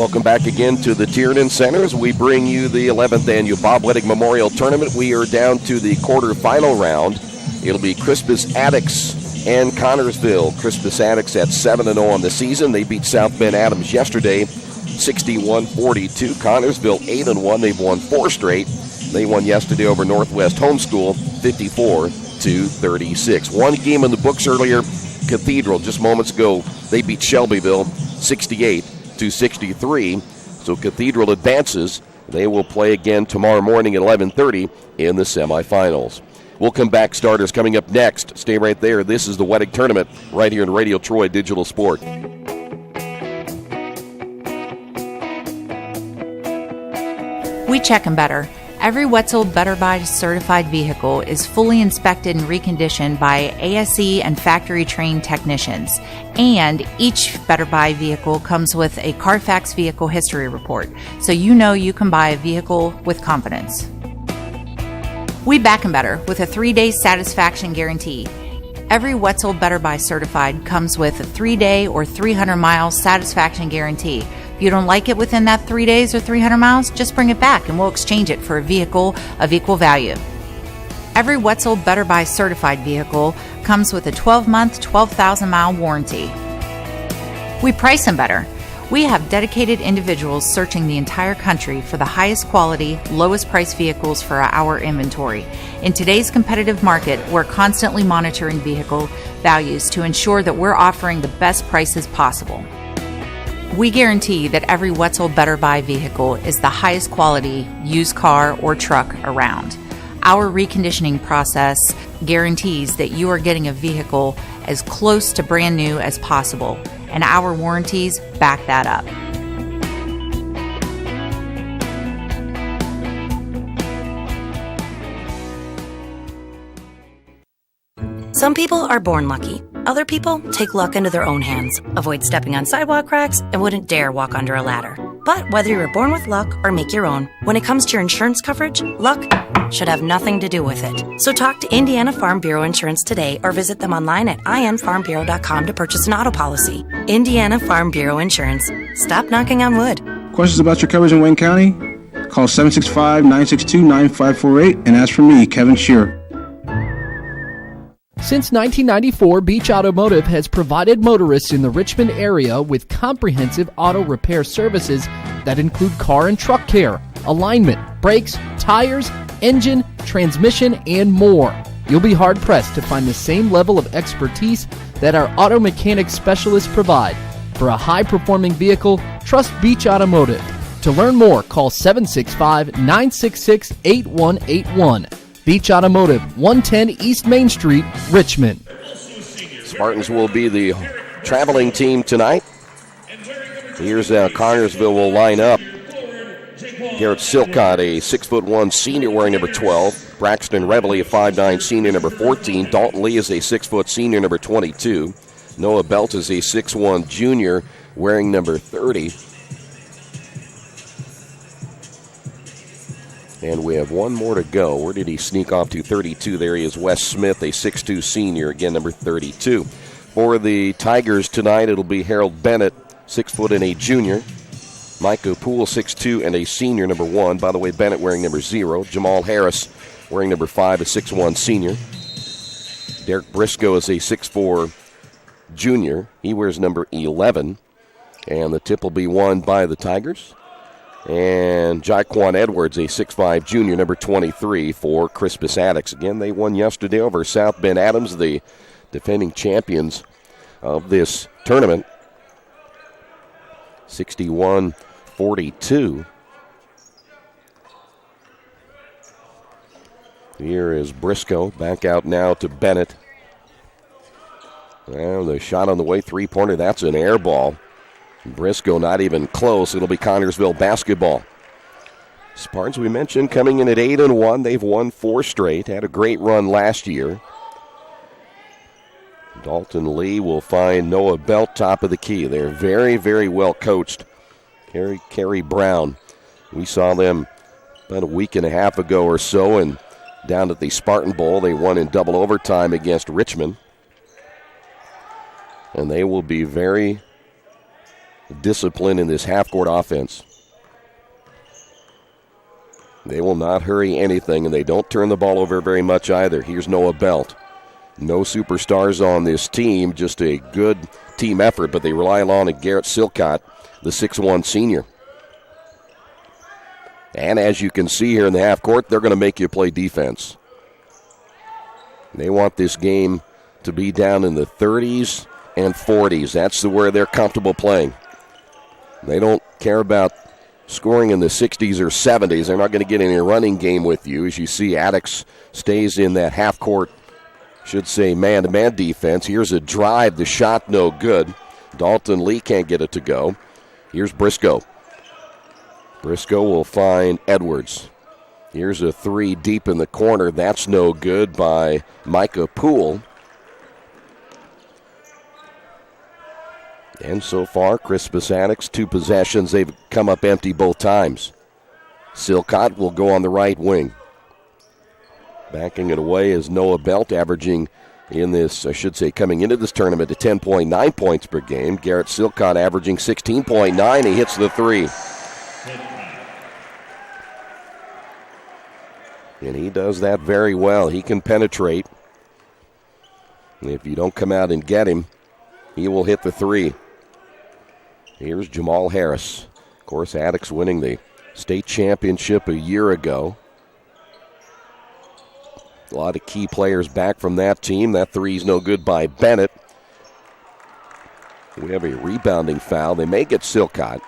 Welcome back again to the Tiernan Center as we bring you the 11th Annual Bob Wettig Memorial Tournament. We are down to the quarterfinal round. It'll be Crispus Attucks and Connersville. Crispus Attucks at 7-0 on the season. They beat South Bend Adams yesterday, 61-42. Connersville 8-1. They've won 4 straight. They won yesterday over Northwest Homeschool, 54-36. One game in the books earlier, Cathedral, just moments ago, they beat Shelbyville, 68-63. So Cathedral advances. They will play again tomorrow morning at 11:30 in the semifinals. We'll come back. Starters coming up next. Stay right there. This is the Wettig Tournament right here in Radio Troy Digital Sport. We check them better. Every Wetzel Better Buy certified vehicle is fully inspected and reconditioned by ASE and factory-trained technicians. And each Better Buy vehicle comes with a Carfax vehicle history report, so you know you can buy a vehicle with confidence. We back 'em better with a 3-day satisfaction guarantee. Every Wetzel Better Buy certified comes with a 3-day or 300-mile satisfaction guarantee. If you don't like it within that 3 days or 300 miles, just bring it back and we'll exchange it for a vehicle of equal value. Every Wetzel Better Buy certified vehicle comes with a 12-month, 12,000-mile warranty. We price them better. We have dedicated individuals searching the entire country for the highest quality, lowest price vehicles for our inventory. In today's competitive market, we're constantly monitoring vehicle values to ensure that we're offering the best prices possible. We guarantee that every Wetzel Better Buy vehicle is the highest quality used car or truck around. Our reconditioning process guarantees that you are getting a vehicle as close to brand new as possible, and our warranties back that up. Some people are born lucky. Other people take luck into their own hands, avoid stepping on sidewalk cracks, and wouldn't dare walk under a ladder. But whether you're born with luck or make your own, when it comes to your insurance coverage, luck should have nothing to do with it. So talk to Indiana Farm Bureau Insurance today or visit them online at infarmbureau.com to purchase an auto policy. Indiana Farm Bureau Insurance. Stop knocking on wood. Questions about your coverage in Wayne County? Call 765-962-9548 and ask for me, Kevin Shearer. Since 1994, Beach Automotive has provided motorists in the Richmond area with comprehensive auto repair services that include car and truck care, alignment, brakes, tires, engine, transmission, and more. You'll be hard-pressed to find the same level of expertise that our auto mechanic specialists provide. For a high-performing vehicle, trust Beach Automotive. To learn more, call 765-966-8181. Beach Automotive, 110 East Main Street, Richmond. Spartans will be the traveling team tonight. Here's how Connersville will line up. Garrett Silcott, a 6'1" senior wearing number 12. Braxton Reveley, a 5'9" senior, number 14. Dalton Lee is a 6' senior, number 22. Noah Belt is a 6'1" junior wearing number 30. And we have one more to go. Where did he sneak off to? 32. There he is, Wes Smith, a 6'2" senior, again, number 32. For the Tigers tonight, it'll be Harold Bennett, 6 foot and a junior. Micah Poole, 6'2" and a senior, number 1. By the way, Bennett wearing number 0. Jamal Harris wearing number 5, a 6'1" senior. Derek Briscoe is a 6'4" junior. He wears number 11. And the tip will be won by the Tigers. And Jaquan Edwards, a 6'5" junior, number 23 for Crispus Attucks. Again, they won yesterday over South Bend Adams, the defending champions of this tournament. 61-42. Here is Briscoe, back out now to Bennett. And the shot on the way, three-pointer, that's an air ball. Briscoe not even close. It'll be Connersville basketball. Spartans, we mentioned, coming in at 8-1. They've won 4 straight. Had a great run last year. Dalton Lee will find Noah Belt top of the key. They're very, very well coached. Kerry Brown. We saw them about a week and a half ago or so, and down at the Spartan Bowl, they won in double overtime against Richmond. And they will be very discipline in this half-court offense. They will not hurry anything, and they don't turn the ball over very much either. Here's Noah Belt. No superstars on this team, just a good team effort, but they rely on Garrett Silcott, the 6'1 senior. And as you can see here in the half court, they're going to make you play defense. They want this game to be down in the 30s and 40s. That's where they're comfortable playing. They don't care about scoring in the 60s or 70s. They're not going to get in a running game with you. As you see, Attucks stays in that half court, should say man-to-man defense. Here's a drive. The shot no good. Dalton Lee can't get it to go. Here's Briscoe. Briscoe will find Edwards. Here's a three deep in the corner. That's no good by Micah Poole. And so far, Crispus Attucks, 2 possessions. They've come up empty both times. Silcott will go on the right wing. Backing it away is Noah Belt, averaging in this, I should say, coming into this tournament to 10.9 points per game. Garrett Silcott averaging 16.9. He hits the three. And he does that very well. He can penetrate. And if you don't come out and get him, he will hit the three. Here's Jamal Harris. Of course, Attucks winning the state championship a year ago. A lot of key players back from that team. That three's no good by Bennett. We have a rebounding foul. They may get Silcott.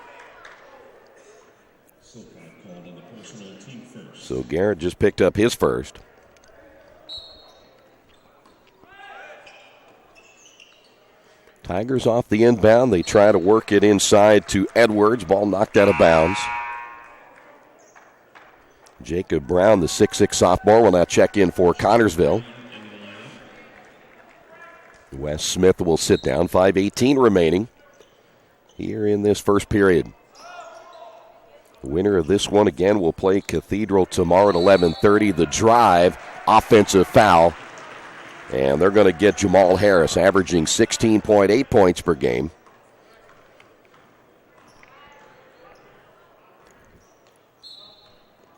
So Garrett just picked up his first. Tigers off the inbound. They try to work it inside to Edwards. Ball knocked out of bounds. Jacob Brown, the 6'6 sophomore, will now check in for Connersville. Wes Smith will sit down. 5:18 remaining here in this first period. The winner of this one, again, will play Cathedral tomorrow at 11:30. The drive, offensive foul. And they're going to get Jamal Harris, averaging 16.8 points per game.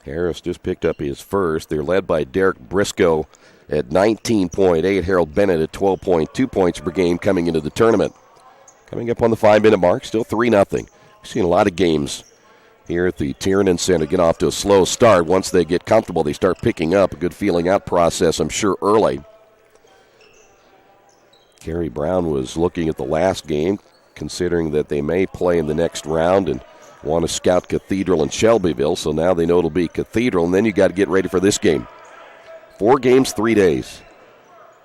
Harris just picked up his first. They're led by Derek Briscoe at 19.8. Harold Bennett at 12.2 points per game coming into the tournament. Coming up on the 5-minute mark, still 3-0. We've seen a lot of games here at the Tiernan Center get off to a slow start. Once they get comfortable, they start picking up. A good feeling out process, I'm sure, early. Kerry Brown was looking at the last game, considering that they may play in the next round and want to scout Cathedral and Shelbyville, so now they know it'll be Cathedral, and then you got to get ready for this game. 4 games, 3 days.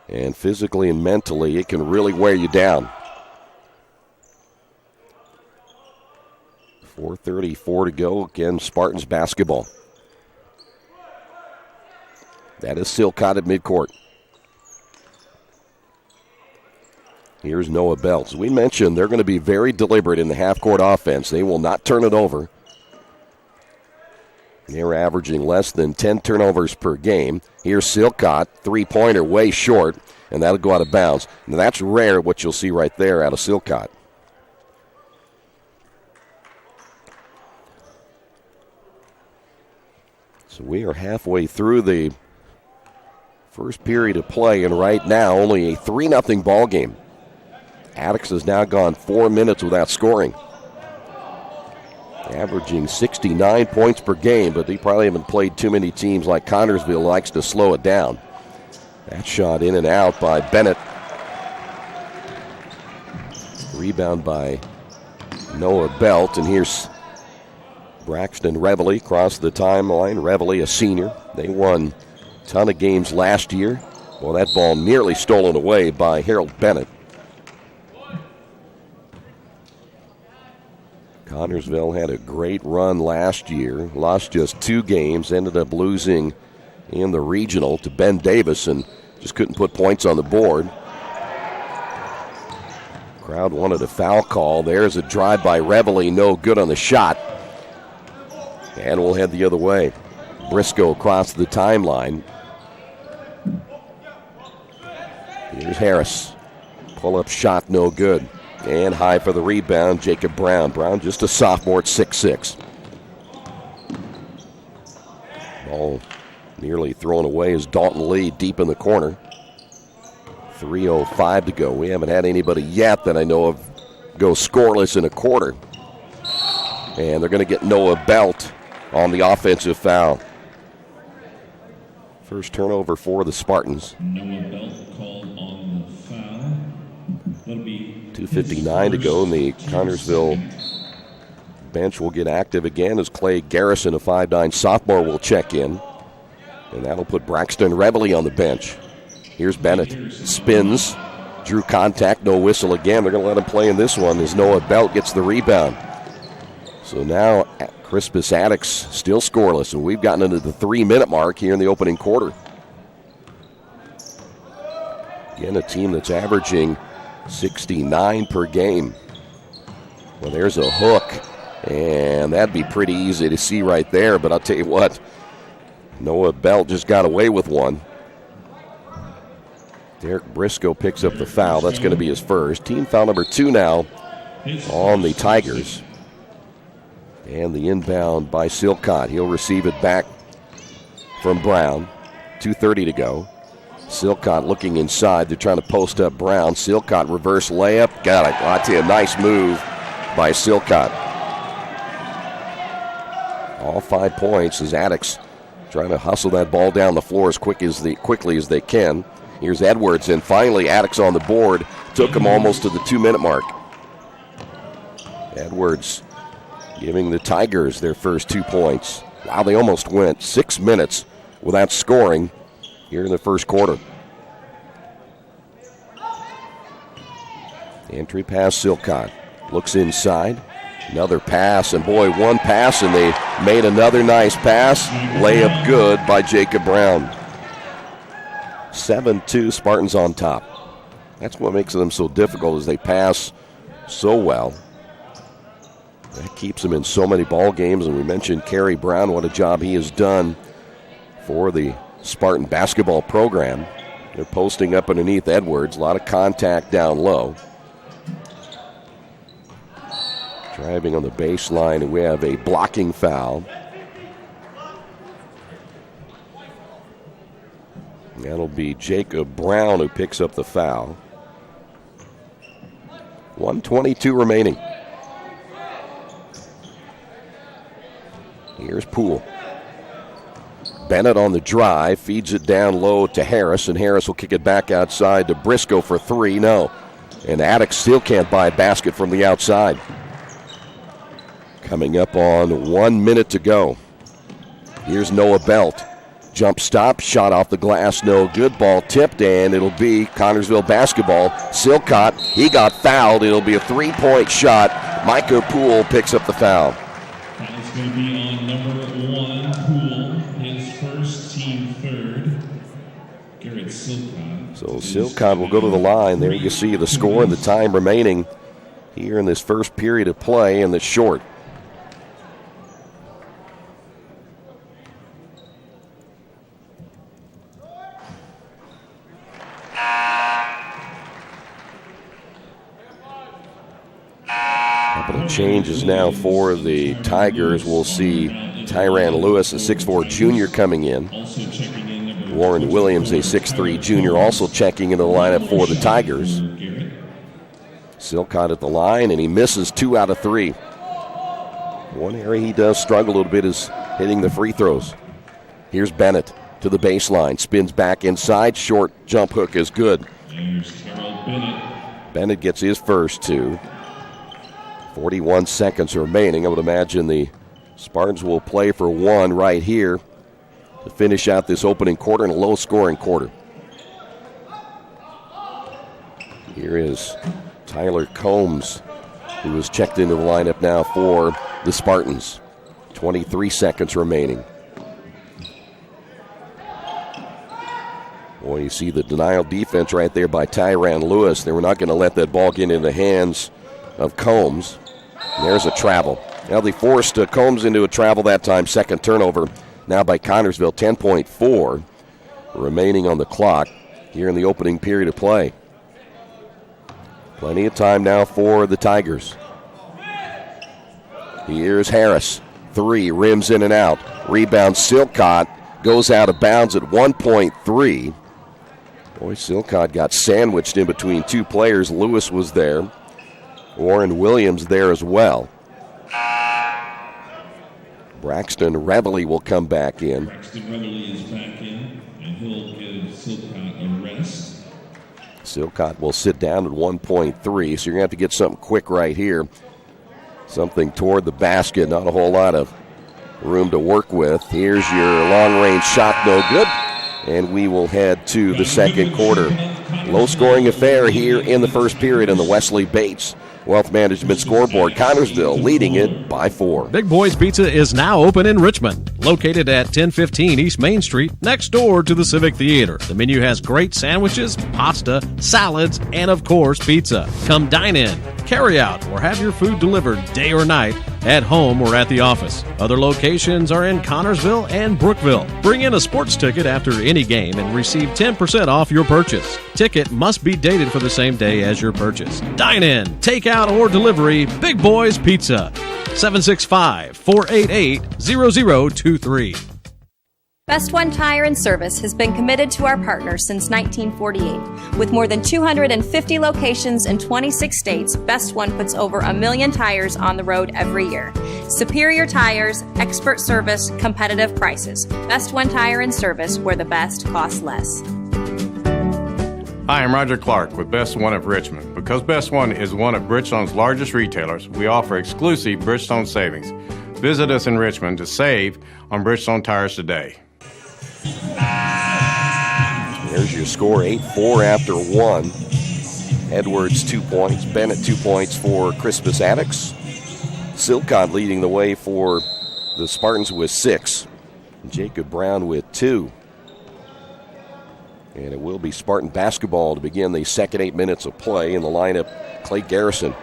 And physically and mentally, it can really wear you down. 4:34 to go. Again, Spartans basketball. That is Silcott at midcourt. Here's Noah Belt. As we mentioned, they're going to be very deliberate in the half-court offense. They will not turn it over. They're averaging less than 10 turnovers per game. Here's Silcott, three-pointer way short, and that'll go out of bounds. Now, that's rare, what you'll see right there out of Silcott. So we are halfway through the first period of play, and right now only a 3-0 ball game. Attucks has now gone 4 minutes without scoring. Averaging 69 points per game, but they probably haven't played too many teams like Connersville likes to slow it down. That shot in and out by Bennett. Rebound by Noah Belt, and here's Braxton Reveley across the timeline. Reveley, a senior. They won a ton of games last year. Well, that ball nearly stolen away by Harold Bennett. Connersville had a great run last year, lost just 2 games, ended up losing in the regional to Ben Davis and just couldn't put points on the board. Crowd wanted a foul call. There's a drive by Reveley, no good on the shot. And we'll head the other way. Briscoe across the timeline. Here's Harris. Pull-up shot, no good. And high for the rebound, Jacob Brown. Brown just a sophomore at 6'6". Ball nearly thrown away as Dalton Lee deep in the corner. 3:05 to go. We haven't had anybody yet that I know of go scoreless in a quarter. And they're going to get Noah Belt on the offensive foul. First turnover for the Spartans. Noah Belt called on the foul. That'll be 2:59 to go, and the Connersville bench will get active again as Clay Garrison, a 5'9" sophomore, will check in. And that'll put Braxton Reveley on the bench. Here's Bennett. Spins. Drew contact. No whistle again. They're going to let him play in this one as Noah Belt gets the rebound. So now Crispus Attucks still scoreless, and we've gotten into the 3-minute mark here in the opening quarter. Again, a team that's averaging 69 per game. Well, there's a hook, and that'd be pretty easy to see right there, but I'll tell you what, Noah Belt just got away with one. Derek Briscoe picks up the foul. That's going to be his first. Team foul number 2 now on the Tigers. And the inbound by Silcott. He'll receive it back from Brown. 2:30 to go. Silcott looking inside. They're trying to post up Brown. Silcott reverse layup. Got it. I tell you, a nice move by Silcott. All 5 points as Attucks trying to hustle that ball down the floor as quickly as they can. Here's Edwards, and finally Attucks on the board. Took him almost to the 2-minute mark. Edwards giving the Tigers their first 2 points. Wow, they almost went 6 minutes without scoring here in the first quarter. Entry pass, Silcott. Looks inside. Another pass, and boy, one pass, and they made another nice pass. Layup good by Jacob Brown. 7-2, Spartans on top. That's what makes them so difficult, is they pass so well. That keeps them in so many ball games, and we mentioned Kerry Brown, what a job he has done for the Spartan basketball program. They're posting up underneath Edwards, a lot of contact down low. Driving on the baseline, and we have a blocking foul. That'll be Jacob Brown who picks up the foul. 1:22 remaining. Here's Poole. Bennett on the drive, feeds it down low to Harris, and Harris will kick it back outside to Briscoe for 3. No. And Attucks still can't buy a basket from the outside. Coming up on 1 minute to go. Here's Noah Belt. Jump stop, shot off the glass, no good. Ball tipped, and it'll be Connersville basketball. Silcott, he got fouled. It'll be a 3-point shot. Micah Poole picks up the foul. Foul's going to be on number 1, Poole, his first, team third. Garrett Silcott. So Silcott will go to the line. There you see the score and the time remaining here in this first period of play in the short. Changes now for the Tigers. We'll see Tyrann Lewis, a 6'4 junior, coming in. Warren Williams, a 6'3 junior, also checking into the lineup for the Tigers. Silcott at the line, and he misses 2 out of 3. One area he does struggle a little bit is hitting the free throws. Here's Bennett to the baseline, spins back inside, short jump hook is good. Bennett gets his first 2. 41 seconds remaining. I would imagine the Spartans will play for 1 right here to finish out this opening quarter in a low-scoring quarter. Here is Tyler Combs, who is checked into the lineup now for the Spartans. 23 seconds remaining. Boy, you see the denial defense right there by Tyrann Lewis. They were not going to let that ball get in the hands of Combs. And there's a travel. Now they forced Combs into a travel that time. Second turnover now by Connersville. 10.4 remaining on the clock here in the opening period of play. Plenty of time now for the Tigers. Here's Harris. 3, rims in and out. Rebound, Silcott goes out of bounds at 1.3. Boy, Silcott got sandwiched in between two players. Lewis was there. Warren Williams there as well. Braxton Reveley will come back in. Braxton Reveley is back in, and he'll give Silcott a rest. Silcott will sit down at 1.3, so you're going to have to get something quick right here. Something toward the basket, not a whole lot of room to work with. Here's your long-range shot, no good. And we will head to the second quarter. Low-scoring affair here in the first period in the Wesley Bates Wealth Management scoreboard. Connersville leading it by 4. Big Boys Pizza is now open in Richmond, located at 1015 East Main Street, next door to the Civic Theater. The menu has great sandwiches, pasta, salads, and of course, pizza. Come dine in, carry out, or have your food delivered day or night, at home or at the office. Other locations are in Connersville and Brookville. Bring in a sports ticket after any game and receive 10% off your purchase. Ticket must be dated for the same day as your purchase. Dine in, take out, or delivery, Big Boys Pizza. 765-488-0023. Best One Tire and Service has been committed to our partners since 1948. With more than 250 locations in 26 states, Best One puts over 1 million tires on the road every year. Superior tires, expert service, competitive prices. Best One Tire and Service, where the best costs less. Hi, I'm Roger Clark with Best One of Richmond. Because Best One is one of Bridgestone's largest retailers, we offer exclusive Bridgestone savings. Visit us in Richmond to save on Bridgestone tires today. There's your score, 8-4 after 1. Edwards 2 points, Bennett 2 points for Crispus Attucks. Silcott leading the way for the Spartans with 6. Jacob Brown with 2. And it will be Spartan basketball to begin the second 8 minutes of play. In the lineup, Clay Garrison.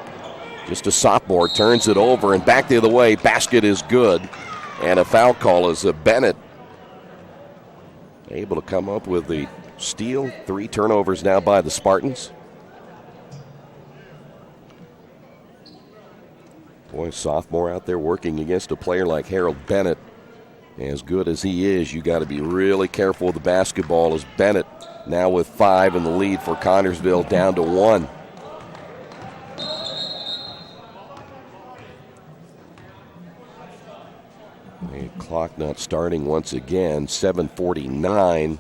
Just a sophomore, turns it over and back the other way. Basket is good. And a foul call is Bennett able to come up with the steal. 3 turnovers now by the Spartans. Boy, sophomore out there working against a player like Harold Bennett. As good as he is, you got to be really careful with the basketball, as Bennett now with 5 in the lead for Connersville, down to 1. The clock not starting once again, 7:49.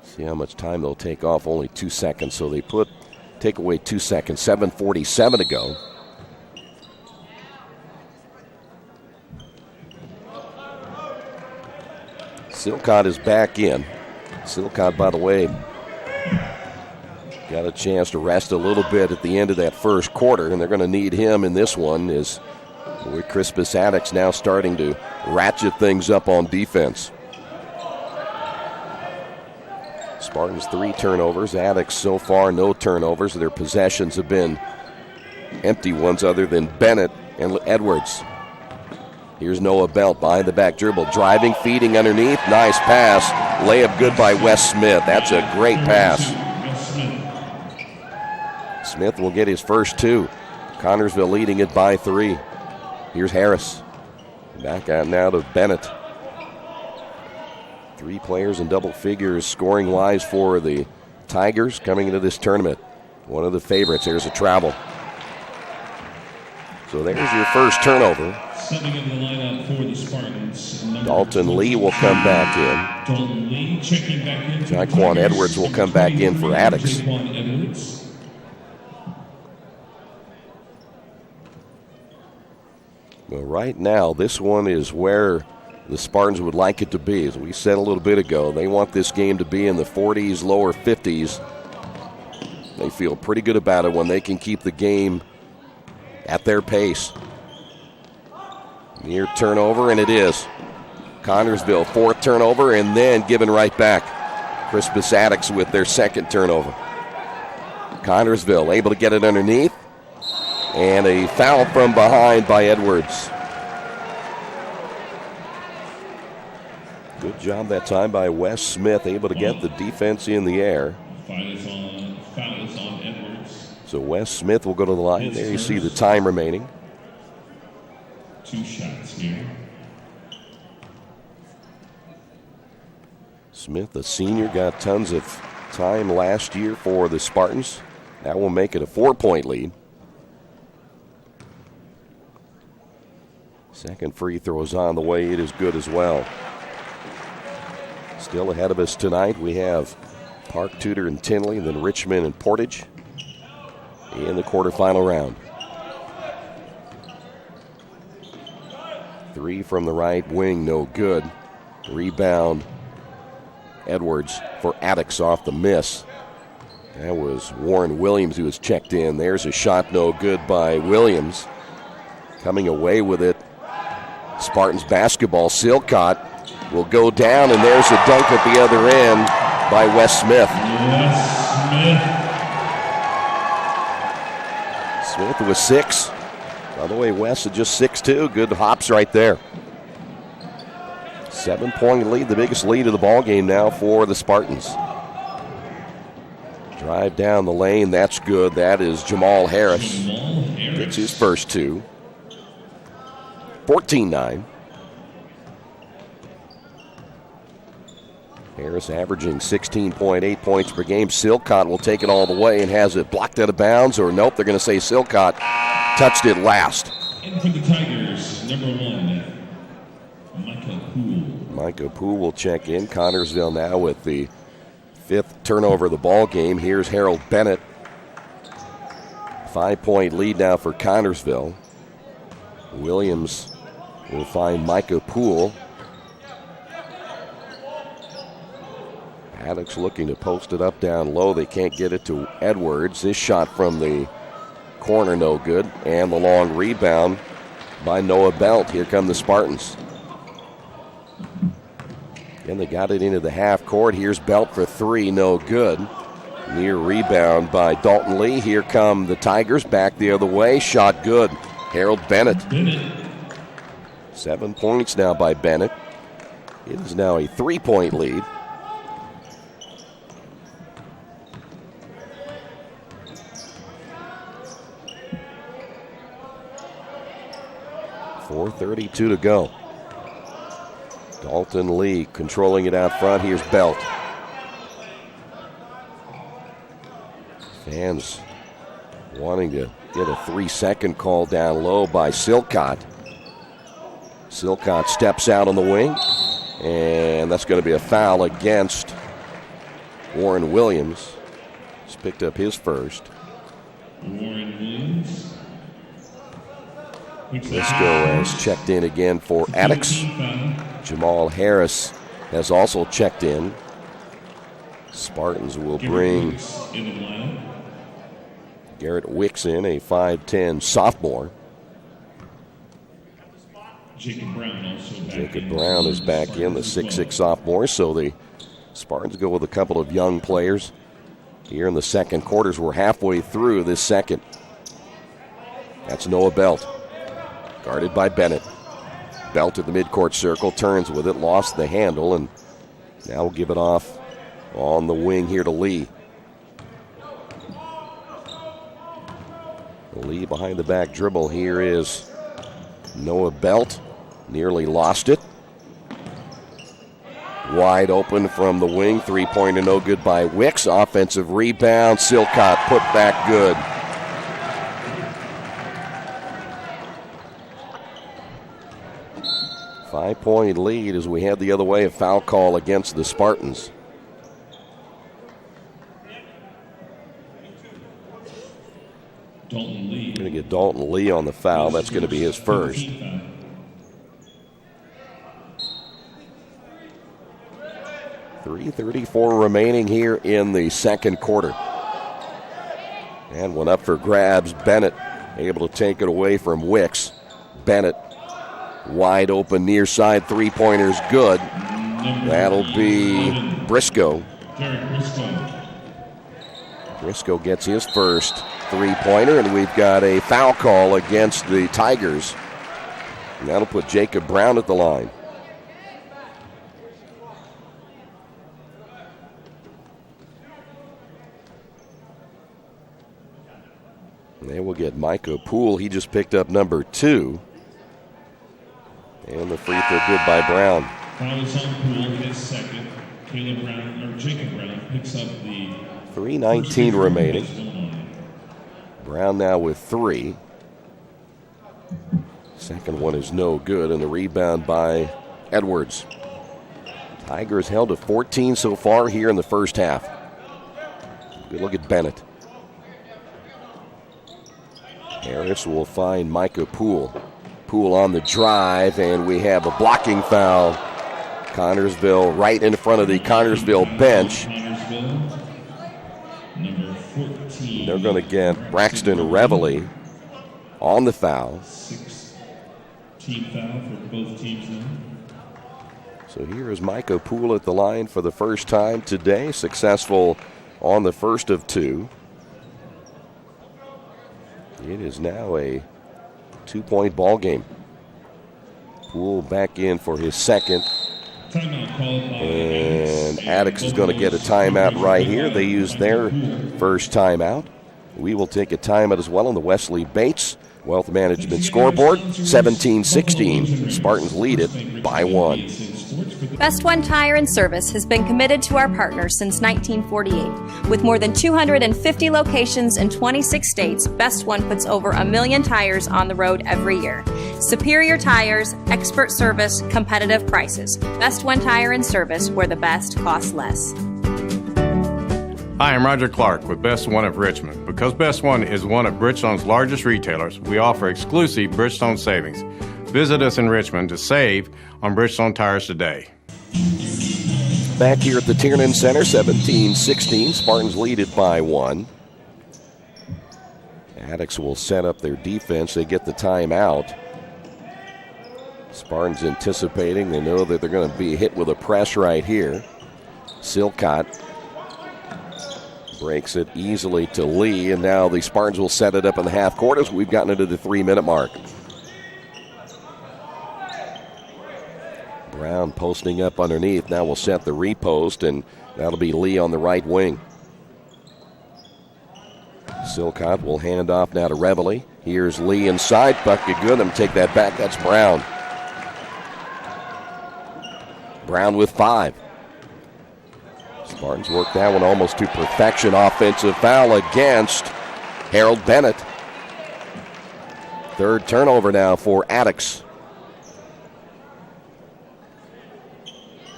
See how much time they'll take off, only 2 seconds, so they take away 2 seconds, 7:47 to go. Silcott is back in. Silcott, by the way, got a chance to rest a little bit at the end of that first quarter, and they're going to need him in this one, as with Crispus Attucks now starting to ratchet things up on defense. Spartans 3 turnovers. Attucks so far no turnovers. Their possessions have been empty ones other than Bennett and Edwards. Here's Noah Belt behind the back dribble. Driving, feeding underneath. Nice pass. Layup good by Wes Smith. That's a great pass. Smith will get his first 2. Connersville leading it by 3. Here's Harris. Back out now to Bennett. 3 players in double figures scoring-wise for the Tigers coming into this tournament. One of the favorites. Here's a travel. So there's your first turnover. Stepping in the lineup for the Spartans. Dalton Lee will come back in. Dalton Lee checking back in. Jaquan Edwards will come back in for Attucks. Jaquan Edwards. Well, right now, this one is where the Spartans would like it to be. As we said a little bit ago, they want this game to be in the 40s, lower 50s. They feel pretty good about it when they can keep the game at their pace. Near turnover, and it is. Connersville, 4th turnover, and then given right back. Crispus Attucks with their 2nd turnover. Connersville able to get it underneath. And a foul from behind by Edwards. Good job that time by Wes Smith, able to get the defense in the air. Foul So Wes Smith will go to the line. There you see the time remaining. 2 shots here. Smith, a senior, got tons of time last year for the Spartans. That will make it a 4-point lead. Second free throw is on the way. It is good as well. Still ahead of us tonight, we have Park, Tudor, and Tinley, and then Richmond and Portage in the quarterfinal round. 3 from the right wing, no good. Rebound, Edwards for Attucks off the miss. That was Warren Williams who was checked in. There's a shot, no good by Williams. Coming away with it, Spartans basketball. Silcott will go down, and there's a dunk at the other end by Wes Smith. Smith with 6. By the way, Wes is just 6'2". Good hops right there. 7-point lead, the biggest lead of the ball game now for the Spartans. Drive down the lane, that's good. That is Jamal Harris. Gets his first 2. 14-9. Harris averaging 16.8 points per game. Silcott will take it all the way and has it blocked out of bounds, or nope, they're going to say Silcott touched it last. And for the Tigers, number 1, Micah Poole. Micah Poole will check in. Connersville now with the 5th turnover of the ball game. Here's Harold Bennett. 5-point lead now for Connersville. Williams will find Micah Poole. Attucks looking to post it up down low. They can't get it to Edwards. This shot from the corner, no good. And the long rebound by Noah Belt. Here come the Spartans. And they got it into the half court. Here's Belt for 3, no good. Near rebound by Dalton Lee. Here come the Tigers back the other way. Shot good. Harold Bennett. 7 points now by Bennett. It is now a 3-point lead. .432 to go. Dalton Lee controlling it out front. Here's Belt. Fans wanting to get a 3-second call down low by Silcott. Silcott steps out on the wing, and that's going to be a foul against Warren Williams. He's picked up his first. Warren Williams. Briscoe has checked in again for Attucks. Jamal Harris has also checked in. Spartans will bring Garrett Wicks in, a 5'10 sophomore. Jacob Brown is back in, the 6'6 sophomore. So the Spartans go with a couple of young players here in the second quarters. We're halfway through this second. That's Noah Belt. Guarded by Bennett. Belt at the midcourt circle, turns with it, lost the handle, and now will give it off on the wing here to Lee. Lee behind the back dribble. Here is Noah Belt. Nearly lost it. Wide open from the wing. 3-pointer no good by Wicks. Offensive rebound. Silcott put back good. Five-point lead as we head the other way. A foul call against the Spartans. Dalton Lee. Going to get Dalton Lee on the foul. That's going to be his first. .334 remaining here in the second quarter. And one up for grabs. Bennett able to take it away from Wicks. Bennett wide open near side. 3-pointer's good. That'll be Briscoe. Briscoe gets his first 3-pointer, and we've got a foul call against the Tigers. And that'll put Jacob Brown at the line. And they will get Micah Poole. He just picked up number 2. And the free throw good by Brown. Foul is on Poole, his second. Jacob Brown picks up the 3:19 remaining. Brown now with 3. Second one is no good, and the rebound by Edwards. Tigers held to 14 so far here in the first half. Good look at Bennett. Harris will find Micah Poole. Poole on the drive, and we have a blocking foul. Connersville right in front of the Connersville bench. Number 14. They're going to get Braxton Reveley on the foul. team foul for both teams now. So here is Micah Poole at the line for the first time today. Successful on the first of 2. It is now a 2-point ball game. Poole back in for his second. Timeout called by And Attucks is going to get a timeout right here. They used their first timeout. We will take a timeout as well on the Wesley Bates Wealth Management scoreboard. 17-16. Spartans lead it by 1. Best One Tire and Service has been committed to our partners since 1948. With more than 250 locations in 26 states, Best One puts over 1 million tires on the road every year. Superior tires, expert service, competitive prices. Best One Tire and Service, where the best costs less. Hi, I'm Roger Clark with Best One of Richmond. Because Best One is one of Bridgestone's largest retailers, we offer exclusive Bridgestone savings. Visit us in Richmond to save on Bridgestone tires today. Back here at the Tiernan Center, 17-16. Spartans lead it by 1. Attucks will set up their defense. They get the timeout. Spartans anticipating. They know that they're going to be hit with a press right here. Silcott breaks it easily to Lee, and now the Spartans will set it up in the half court as we've gotten into the 3-minute mark. Brown posting up underneath. Now we'll set the repost, and that'll be Lee on the right wing. Silcott will hand off now to Reveley. Here's Lee inside. Bucket good. Them take that back. That's Brown. Brown with 5. Spartans work that one almost to perfection. Offensive foul against Harold Bennett. Third turnover now for Attucks.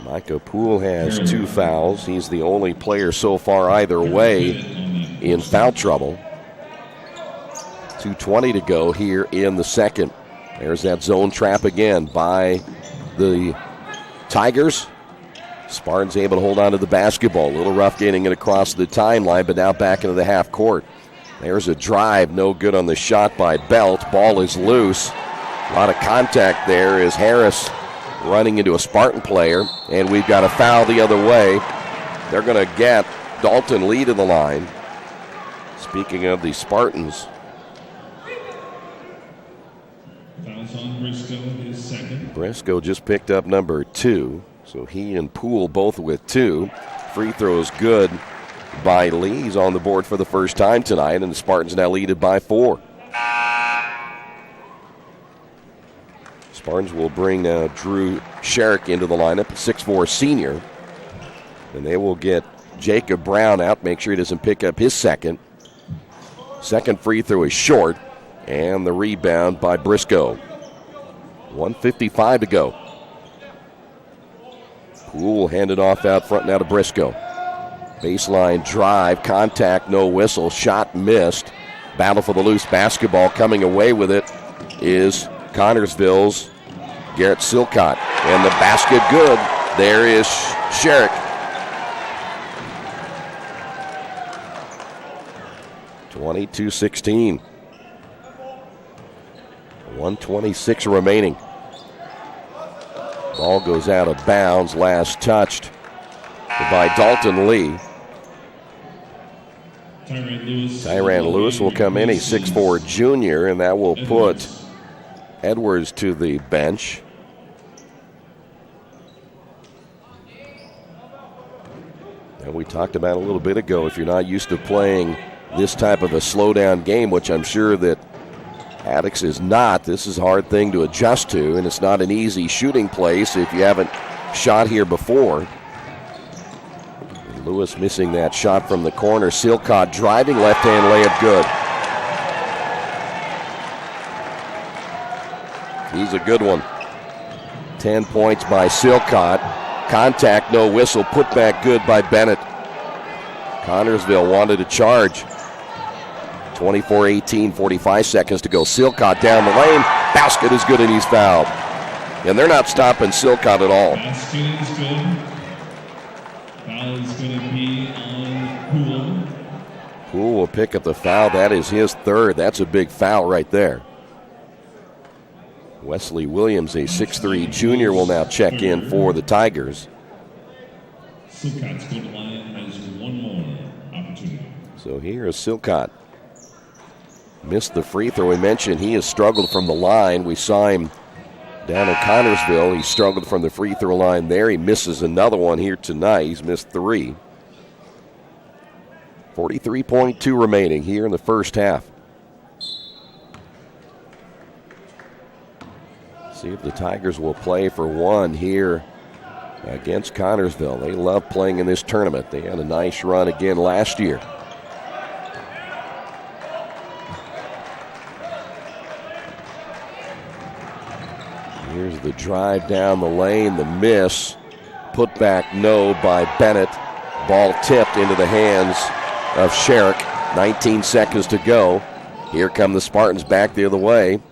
Micah Poole has 2 fouls. He's the only player so far either way in foul trouble. 2:20 to go here in the second. There's that zone trap again by the Tigers. Spartans able to hold on to the basketball. A little rough getting it across the timeline, but now back into the half court. There's a drive, no good on the shot by Belt. Ball is loose. A lot of contact there as Harris running into a Spartan player, and we've got a foul the other way. They're going to get Dalton Lee to the line. Speaking of the Spartans. Fouls on Briscoe, his second. Briscoe just picked up number 2, so he and Poole both with 2. Free throws good by Lee. He's on the board for the first time tonight, and the Spartans now lead it by 4. Spartans will bring Drew Sherrick into the lineup, 6'4" senior. And they will get Jacob Brown out, make sure he doesn't pick up his second. Second free throw is short, and the rebound by Briscoe. 1:55 to go. Poole will hand it off out front now to Briscoe. Baseline drive, contact, no whistle, shot missed. Battle for the loose basketball. Coming away with it is Connersville's Garrett Silcott. And the basket good. There is Sherrick. 22-16. 1:26 remaining. Ball goes out of bounds. Last touched by Dalton Lee. Tyrann Lewis will come in, a 6'4" junior, and that will put Edwards to the bench. And we talked about a little bit ago, if you're not used to playing this type of a slowdown game, which I'm sure that Attucks is not. This is a hard thing to adjust to, and it's not an easy shooting place if you haven't shot here before. Lewis missing that shot from the corner. Silcott driving, left-hand layup, good. He's a good one. 10 points by Silcott. Contact, no whistle. Put back good by Bennett. Connersville wanted to charge. 24-18, 45 seconds to go. Silcott down the lane. Basket is good, and he's fouled. And they're not stopping Silcott at all. Basket is good. Foul is going to be on Poole. Poole will pick up the foul. That is his third. That's a big foul right there. Wesley Williams, a 6'3 junior, will now check in for the Tigers. Silcott's going to line has one more opportunity. So here is Silcott. Missed the free throw. We mentioned he has struggled from the line. We saw him down in Connersville. He struggled from the free throw line there. He misses another one here tonight. He's missed 3. 43.2 remaining here in the first half. See if the Tigers will play for one here against Connersville. They love playing in this tournament. They had a nice run again last year. Here's the drive down the lane, the miss. Put back no by Bennett. Ball tipped into the hands of Sherrick. 19 seconds to go. Here come the Spartans back the other way.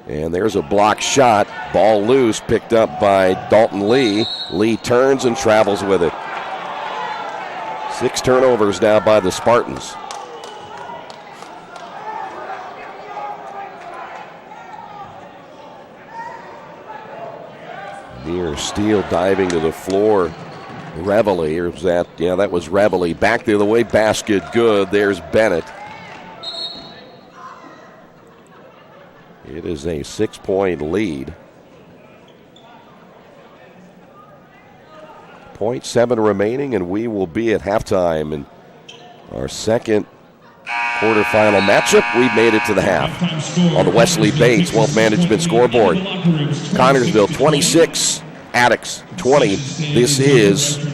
And there's a block shot. Ball loose, picked up by Dalton Lee. Lee turns and travels with it. 6 turnovers now by the Spartans. Near Steele diving to the floor. Reveille, or was that? Yeah, that was Reveille. Back the other way, basket good. There's Bennett. It is a 6-point lead. 0.7 remaining, and we will be at halftime in our second quarterfinal matchup. We've made it to the half on the Wesley Bates Wealth Management scoreboard. Connersville 26, Attucks 20. This is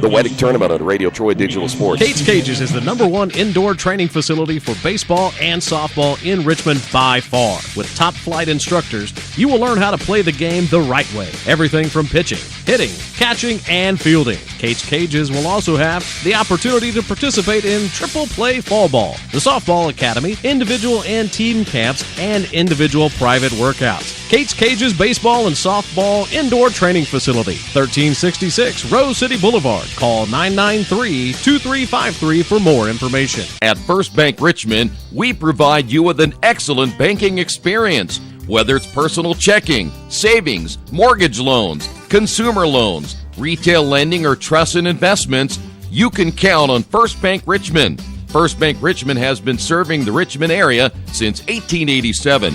the Wettig Tournament on Radio Troy Digital Sports. Kate's Cages is the #1 indoor training facility for baseball and softball in Richmond by far. With top flight instructors, you will learn how to play the game the right way. Everything from pitching, hitting, catching, and fielding. Kate's Cages will also have the opportunity to participate in triple play fall ball, the softball academy, individual and team camps, and individual private workouts. Kate's Cages Baseball and Softball Indoor Training Facility, 1366 Rose City Boulevard. Call 993-2353 for more information. At First Bank Richmond, we provide you with an excellent banking experience. Whether it's personal checking, savings, mortgage loans, consumer loans, retail lending, or trust and investments, you can count on First Bank Richmond. First Bank Richmond has been serving the Richmond area since 1887.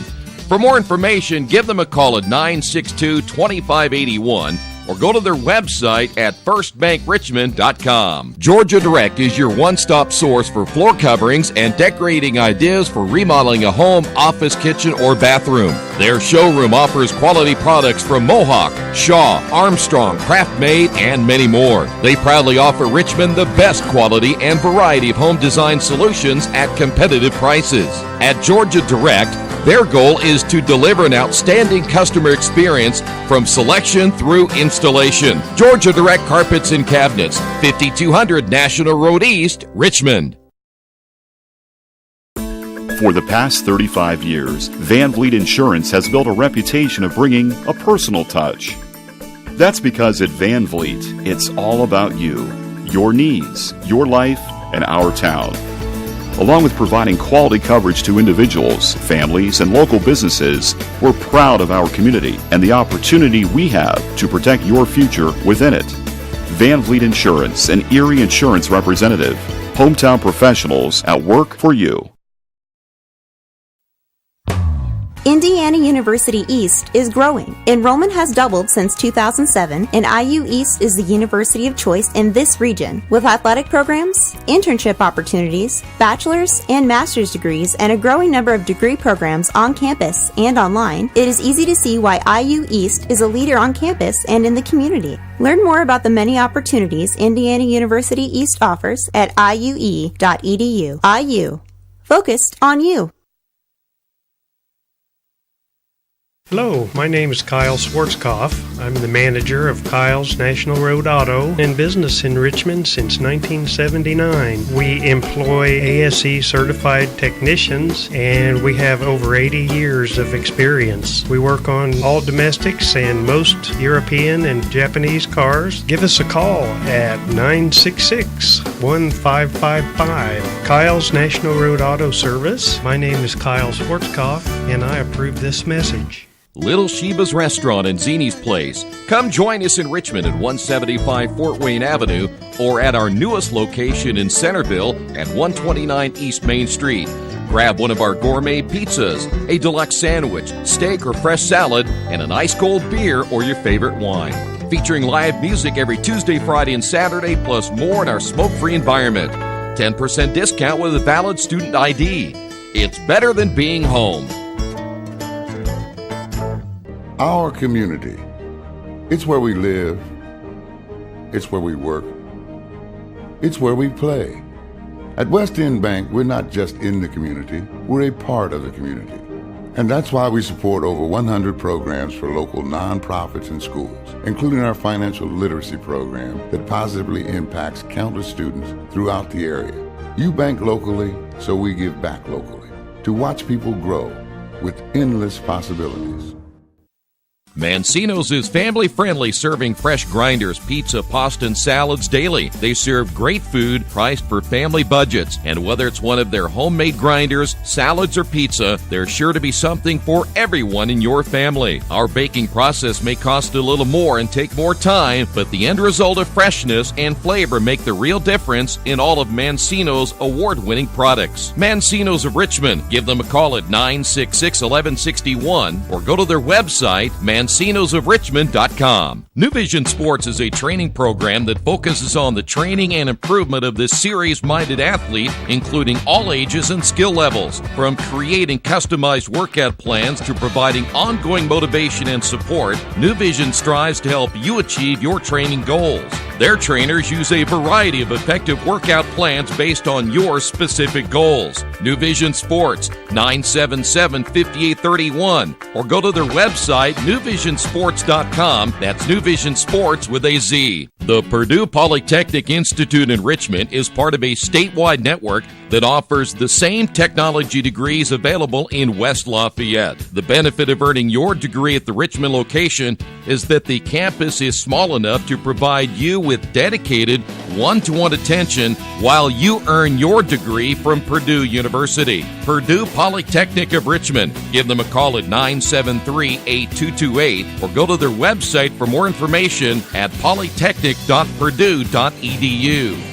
For more information, give them a call at 962-2581 or go to their website at firstbankrichmond.com. Georgia Direct is your one-stop source for floor coverings and decorating ideas for remodeling a home, office, kitchen, or bathroom. Their showroom offers quality products from Mohawk, Shaw, Armstrong, Craft-Made, and many more. They proudly offer Richmond the best quality and variety of home design solutions at competitive prices. At Georgia Direct, their goal is to deliver an outstanding customer experience from selection through installation. Georgia Direct Carpets and Cabinets, 5200 National Road East, Richmond. For the past 35 years, Van Vliet Insurance has built a reputation of bringing a personal touch. That's because at Van Vliet, it's all about you, your needs, your life, and our town. Along with providing quality coverage to individuals, families, and local businesses, we're proud of our community and the opportunity we have to protect your future within it. Van Vliet Insurance, an Erie Insurance representative. Hometown professionals at work for you. Indiana University East is growing. Enrollment has doubled since 2007, and IU East is the university of choice in this region. With athletic programs, internship opportunities, bachelor's and master's degrees, and a growing number of degree programs on campus and online, it is easy to see why IU East is a leader on campus and in the community. Learn more about the many opportunities Indiana University East offers at iue.edu. IU. Focused on you. Hello, my name is Kyle Schwarzkopf. I'm the manager of Kyle's National Road Auto in business in Richmond since 1979. We employ ASE certified technicians and we have over 80 years of experience. We work on all domestics and most European and Japanese cars. Give us a call at 966-1555. Kyle's National Road Auto Service. My name is Kyle Schwarzkopf and I approve this message. Little Sheba's Restaurant and Zini's Place. Come join us in Richmond at 175 Fort Wayne Avenue or at our newest location in Centerville at 129 East Main Street. Grab one of our gourmet pizzas, a deluxe sandwich, steak or fresh salad, and an ice-cold beer or your favorite wine. Featuring live music every Tuesday, Friday, and Saturday, plus more in our smoke-free environment. 10% discount with a valid student ID. It's better than being home. Our community. It's where we live. It's where we work. It's where we play. At West End Bank, we're not just in the community, we're a part of the community. And that's why we support over 100 programs for local nonprofits and schools, including our financial literacy program that positively impacts countless students throughout the area. You bank locally, so we give back locally to watch people grow with endless possibilities. Mancino's is family-friendly, serving fresh grinders, pizza, pasta, and salads daily. They serve great food priced for family budgets. And whether it's one of their homemade grinders, salads, or pizza, there's sure to be something for everyone in your family. Our baking process may cost a little more and take more time, but the end result of freshness and flavor make the real difference in all of Mancino's award-winning products. Mancino's of Richmond. Give them a call at 966-1161 or go to their website, MancinosofRichmond.com. New Vision Sports is a training program that focuses on the training and improvement of this serious-minded athlete, including all ages and skill levels. From creating customized workout plans to providing ongoing motivation and support, New Vision strives to help you achieve your training goals. Their trainers use a variety of effective workout plans based on your specific goals. New Vision Sports, 977-5831, or go to their website, newvisionsports.com. That's New Vision Sports with a Z. The Purdue Polytechnic Institute in Richmond is part of a statewide network that offers the same technology degrees available in West Lafayette. The benefit of earning your degree at the Richmond location is that the campus is small enough to provide you with dedicated one-to-one attention while you earn your degree from Purdue University. Purdue Polytechnic of Richmond. Give them a call at 973-8228 or go to their website for more information at polytechnic.purdue.edu.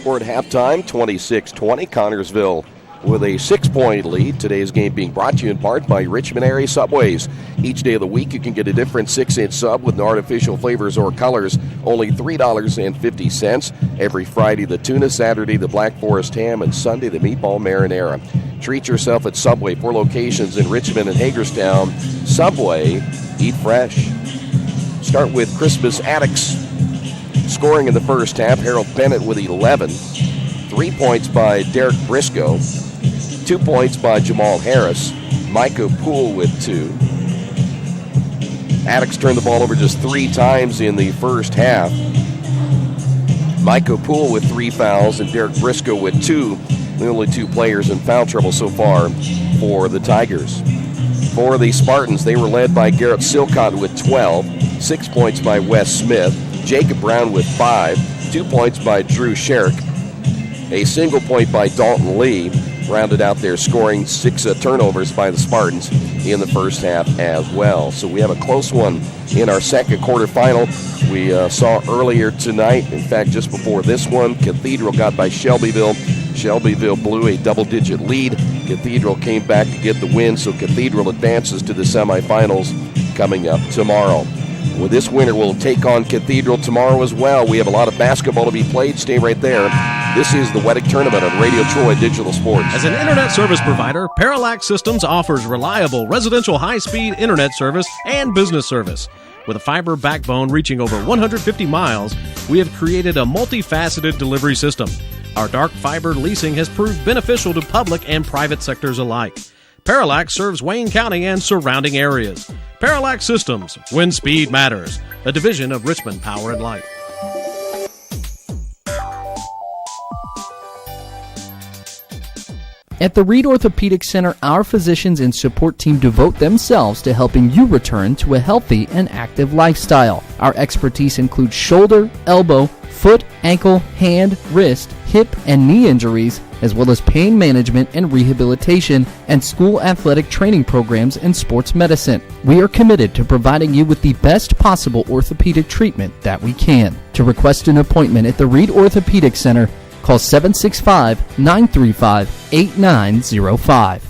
We're at halftime, 26-20, Connersville with a 6-point lead. Today's game being brought to you in part by Richmond Area Subways. Each day of the week, you can get a different 6-inch sub with no artificial flavors or colors, only $3.50. Every Friday, the tuna, Saturday, the Black Forest ham, and Sunday, the meatball marinara. Treat yourself at Subway. 4 locations in Richmond and Hagerstown. Subway, eat fresh. Start with Crispus Attucks. Scoring in the first half, Harold Bennett with 11. 3 points by Derek Briscoe. 2 points by Jamal Harris. Micah Poole with 2. Attucks turned the ball over just 3 times in the first half. Micah Poole with 3 fouls and Derek Briscoe with 2. The only 2 players in foul trouble so far for the Tigers. For the Spartans, they were led by Garrett Silcott with 12. 6 points by Wes Smith. Jacob Brown with 5. 2 points by Drew Sherrick. A single point by Dalton Lee rounded out their scoring. 6 turnovers by the Spartans in the first half as well. So we have a close one in our second quarterfinal. We saw earlier tonight, in fact, just before this one, Cathedral got by Shelbyville. Shelbyville blew a double-digit lead. Cathedral came back to get the win, so Cathedral advances to the semifinals coming up tomorrow. Well, this winner will take on Cathedral tomorrow as well. We have a lot of basketball to be played. Stay right there. This is the Wettig Tournament on Radio Troy Digital Sports. As an internet service provider, Parallax Systems offers reliable residential high-speed internet service and business service. With a fiber backbone reaching over 150 miles, we have created a multifaceted delivery system. Our dark fiber leasing has proved beneficial to public and private sectors alike. Parallax serves Wayne County and surrounding areas. Parallax Systems, when speed matters, a division of Richmond Power and Light. At the Reed Orthopedic Center, our physicians and support team devote themselves to helping you return to a healthy and active lifestyle. Our expertise includes shoulder, elbow, foot, ankle, hand, wrist, hip, and knee injuries, as well as pain management and rehabilitation, and school athletic training programs and sports medicine. We are committed to providing you with the best possible orthopedic treatment that we can. To request an appointment at the Reed Orthopedic Center, call 765-935-8905.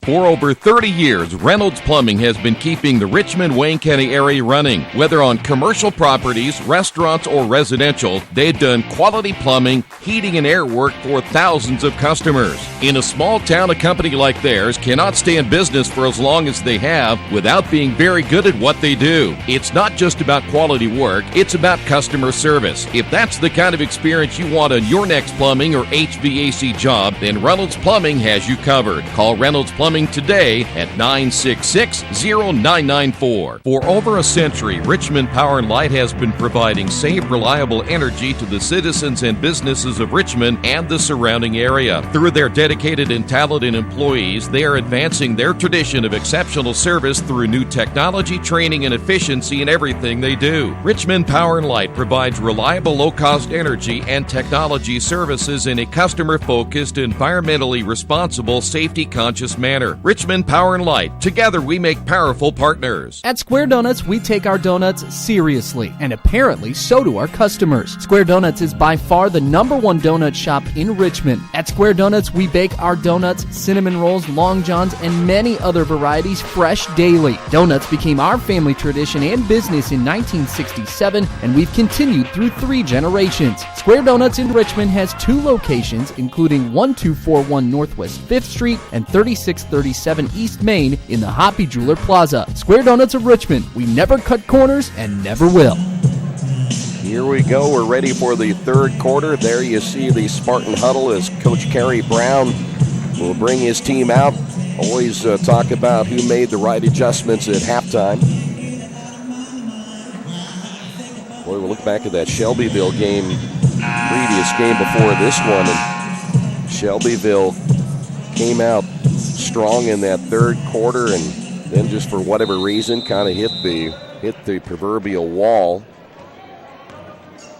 For over 30 years, Reynolds Plumbing has been keeping the Richmond-Wayne County area running. Whether on commercial properties, restaurants, or residential, they've done quality plumbing, heating, and air work for thousands of customers. In a small town, a company like theirs cannot stay in business for as long as they have without being very good at what they do. It's not just about quality work, it's about customer service. If that's the kind of experience you want on your next plumbing or HVAC job, then Reynolds Plumbing has you covered. Call Reynolds Plumbing today at 966-0994. For over a century, Richmond Power and Light has been providing safe, reliable energy to the citizens and businesses of Richmond and the surrounding area. Through their dedicated and talented employees, they are advancing their tradition of exceptional service through new technology, training, and efficiency in everything they do. Richmond Power and Light provides reliable, low-cost energy and technology services in a customer-focused, environmentally responsible, safety-conscious manner. Richmond Power and Light. Together we make powerful partners. At Square Donuts, we take our donuts seriously, and apparently so do our customers. Square Donuts is by far the #1 donut shop in Richmond. At Square Donuts, we bake our donuts, cinnamon rolls, long johns, and many other varieties fresh daily. Donuts became our family tradition and business in 1967, and we've continued through 3 generations. Square Donuts in Richmond has 2 locations, including 1241 Northwest 5th Street and 3637 East Main in the Hoppy Jeweler Plaza. Square Donuts of Richmond. We never cut corners and never will. Here we go. We're ready for the third quarter. There you see the Spartan huddle as Coach Kerry Brown will bring his team out. Always talk about who made the right adjustments at halftime. Boy, we'll look back at that Shelbyville game, previous game before this one, and Shelbyville came out strong in that third quarter, and then just for whatever reason kind of hit the proverbial wall.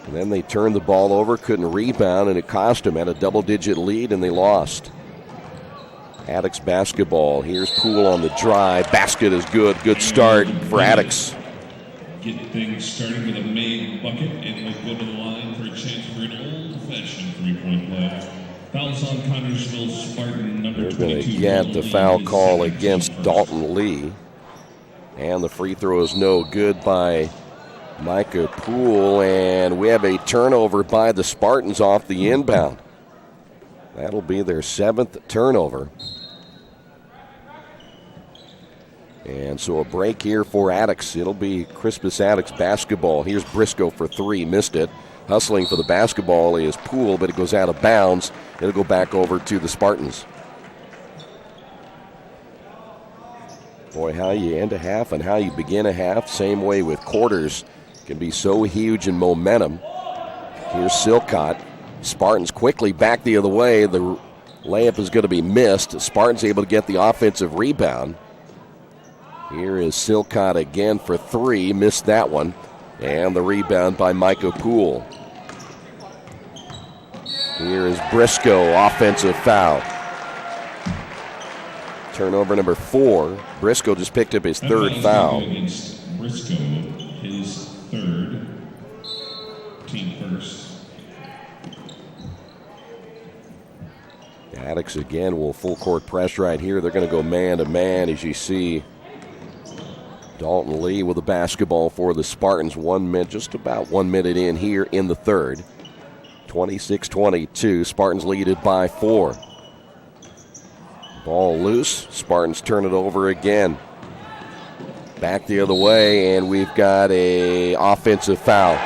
And then they turned the ball over, couldn't rebound, and it cost them. Had a double-digit lead, and they lost. Attucks basketball. Here's Poole on the drive. Basket is good. Good start for Attucks. Get things started with a made bucket, and we'll go to the line for a chance for an old-fashioned three-point play. Fouls on Connersville Spartan number 22. They're going to get the foul call against Dalton Lee. And the free throw is no good by Micah Poole. And we have a turnover by the Spartans off the inbound. That'll be their 7th turnover. And so a break here for Attucks. It'll be Crispus Attucks basketball. Here's Briscoe for 3. Missed it. Hustling for the basketball is Poole, but it goes out of bounds. It'll go back over to the Spartans. Boy, how you end a half and how you begin a half, same way with quarters, can be so huge in momentum. Here's Silcott. Spartans quickly back the other way. The layup is going to be missed. Spartans able to get the offensive rebound. Here is Silcott again for 3. Missed that one. And the rebound by Micah Poole. Here is Briscoe, offensive foul. Turnover number 4. Briscoe just picked up his 3rd foul. Briscoe, his 3rd, team first. Attucks again will full court press right here. They're going to go man to man as you see Dalton Lee with the basketball for the Spartans. Just about 1 minute in here in the third. 26-22. Spartans lead it by 4. Ball loose. Spartans turn it over again. Back the other way, and we've got a offensive foul.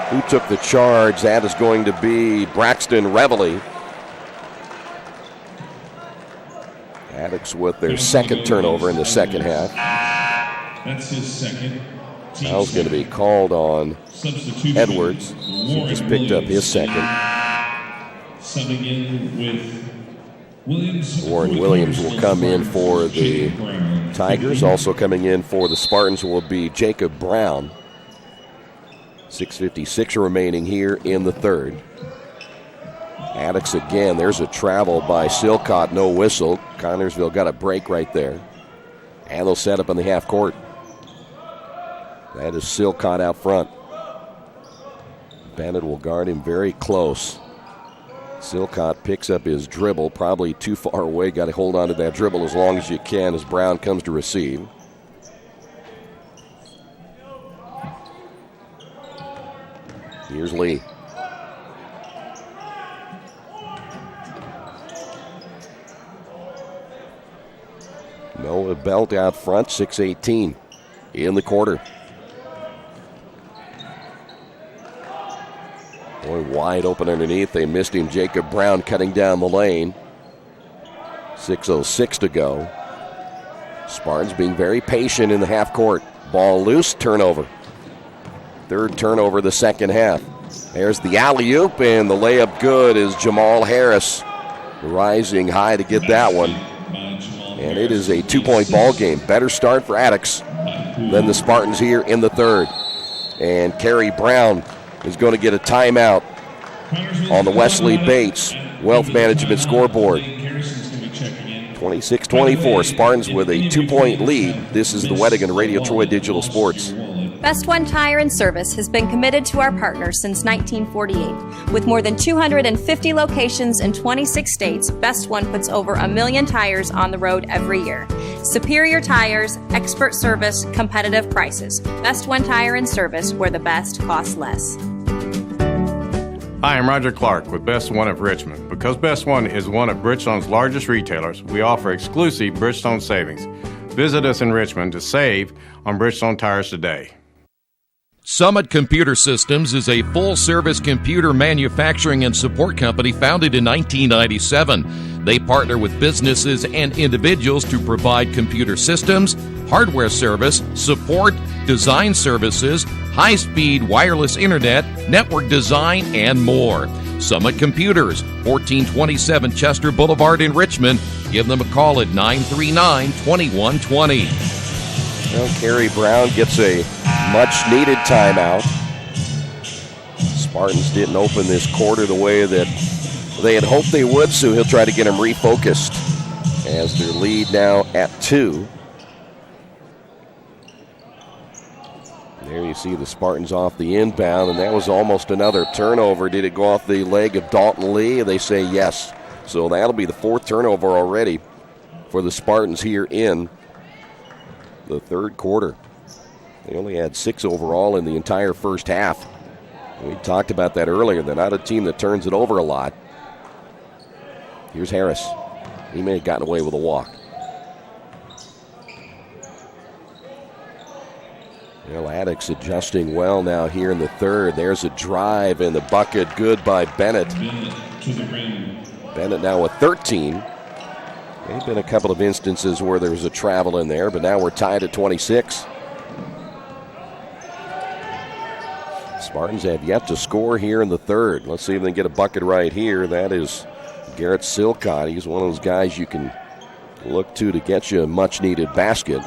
Who took the charge? That is going to be Braxton Reveille. Attucks with their second turnover in the second half. That's his second. Foul's going to be called on Edwards. He just picked up his second. Subbing in with Williams. Warren Williams will come in for the Tigers. Also coming in for the Spartans will be Jacob Brown. 6:56 remaining here in the third. Attucks again. There's a travel by Silcott. No whistle. Connersville got a break right there. And they'll set up in the half court. That is Silcott out front. Bennett will guard him very close. Silcott picks up his dribble. Probably too far away. Got to hold on to that dribble as long as you can as Brown comes to receive. Here's Lee. Noah Belt out front, 6:18 in the quarter. Boy, wide open underneath. They missed him. Jacob Brown cutting down the lane. 6:06 to go. Spartans being very patient in the half court. Ball loose, turnover. Third turnover of the second half. There's the alley-oop, and the layup good is Jamal Harris rising high to get that one. And it is a 2-point ball game. Better start for Attucks than the Spartans here in the third. And Kerry Brown is going to get a timeout on the Wesley Bates Wealth Management scoreboard. 26-24, Spartans with a 2-point lead. This is the Wettig and Radio Troy Digital Sports. Best One Tire and Service has been committed to our partners since 1948. With more than 250 locations in 26 states, Best One puts over 1 million tires on the road every year. Superior tires, expert service, competitive prices. Best One Tire and Service, where the best costs less. Hi, I'm Roger Clark with Best One of Richmond. Because Best One is one of Bridgestone's largest retailers, we offer exclusive Bridgestone savings. Visit us in Richmond to save on Bridgestone tires today. Summit Computer Systems is a full-service computer manufacturing and support company founded in 1997. They partner with businesses and individuals to provide computer systems, hardware service, support, design services, high-speed wireless internet, network design, and more. Summit Computers, 1427 Chester Boulevard in Richmond. Give them a call at 939-2120. Well, Kerry Brown gets a much-needed timeout. Spartans didn't open this quarter the way that they had hoped they would, so he'll try to get them refocused as their lead now at 2. There you see the Spartans off the inbound, and that was almost another turnover. Did it go off the leg of Dalton Lee? They say yes. So that'll be the 4th turnover already for the Spartans here in the third quarter. They only had 6 overall in the entire first half. We talked about that earlier. They're not a team that turns it over a lot. Here's Harris. He may have gotten away with a walk. Well, Attucks adjusting well now here in the third. There's a drive and the bucket good by Bennett. Bennett now with 13. There have been a couple of instances where there was a travel in there, but now we're tied at 26. Spartans have yet to score here in the third. Let's see if they can get a bucket right here. That is Garrett Silcott. He's one of those guys you can look to get you a much-needed basket.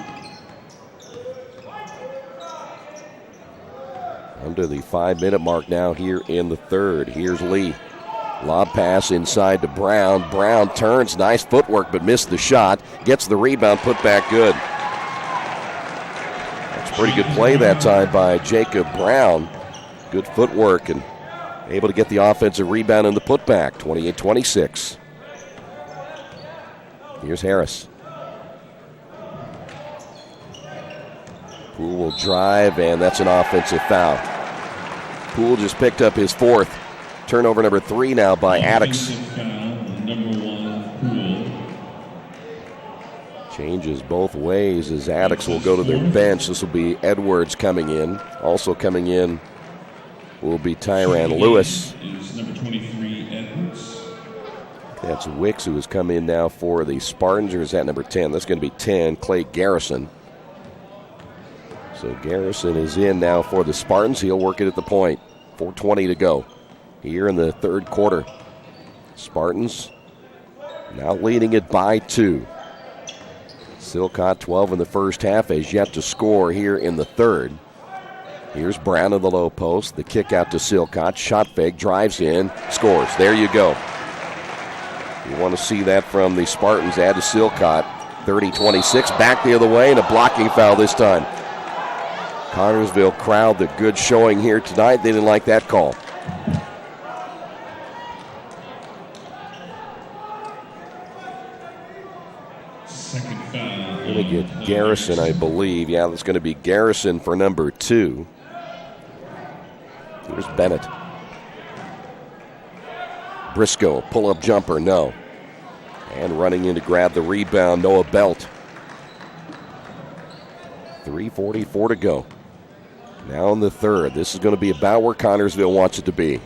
Under the 5-minute mark now here in the third. Here's Lee. Lob pass inside to Brown. Brown turns. Nice footwork, but missed the shot. Gets the rebound, put back good. That's a pretty good play that time by Jacob Brown. Good footwork, and able to get the offensive rebound and the putback, 28-26. Here's Harris. Poole will drive, and that's an offensive foul. Poole just picked up his fourth. Turnover number 3 now by Attucks. Changes both ways as Attucks will go to their bench. This will be Edwards coming in. Also coming in will be Tyrann Lewis. That's Wicks, who has come in now for the Spartans, or is that number 10? That's going to be 10, Clay Garrison. So Garrison is in now for the Spartans. He'll work it at the point. 4:20 to go here in the third quarter. Spartans now leading it by 2. Silcott, 12 in the first half, has yet to score here in the third. Here's Brown in the low post. The kick out to Silcott. Shot fake, drives in, scores. There you go. You want to see that from the Spartans. Add to Silcott. 30-26, back the other way, and a blocking foul this time. Connersville crowd, the good showing here tonight. They didn't like that call. Going to get Garrison, I believe. Yeah, that's going to be Garrison for number 2. Here's Bennett. Briscoe, pull-up jumper, no. And running in to grab the rebound, Noah Belt. 3:44 to go. Now in the third. This is going to be about where Connersville wants it to be.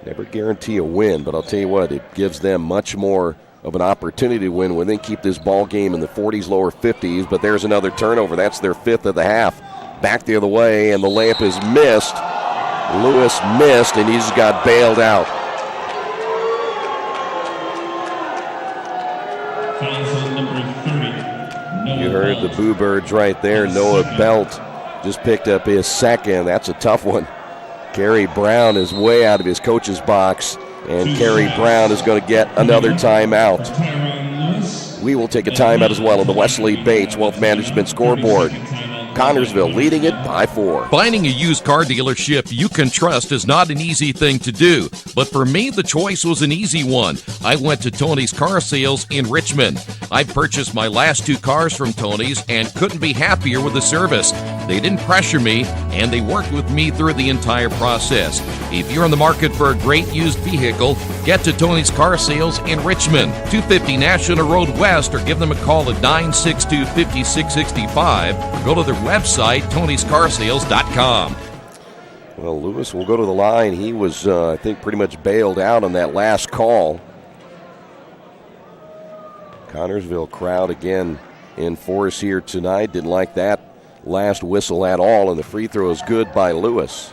Never guarantee a win, but I'll tell you what, it gives them much more of an opportunity to win when they keep this ball game in the 40s, lower 50s. But there's another turnover. That's their 5th of the half. Back the other way, and the layup is missed. Lewis missed, and he just got bailed out. You heard the Boo Birds right there. Noah Belt just picked up his second. That's a tough one. Kerry Brown is way out of his coach's box, and Kerry Brown is going to get another timeout. We will take a timeout as well on the Wesley Bates Wealth Management scoreboard. Connersville leading it by 4. Finding a used car dealership you can trust is not an easy thing to do, but for me, the choice was an easy one. I went to Tony's Car Sales in Richmond. I purchased my last 2 cars from Tony's and couldn't be happier with the service. They didn't pressure me, and they worked with me through the entire process. If you're in the market for a great used vehicle, get to Tony's Car Sales in Richmond, 250 National Road West, or give them a call at 962-5665, or go to their website, tonyscarsales.com. Well, Lewis will go to the line. He was, I think, pretty much bailed out on that last call. Connersville crowd again in force here tonight. Didn't like that last whistle at all, and the free throw is good by Lewis.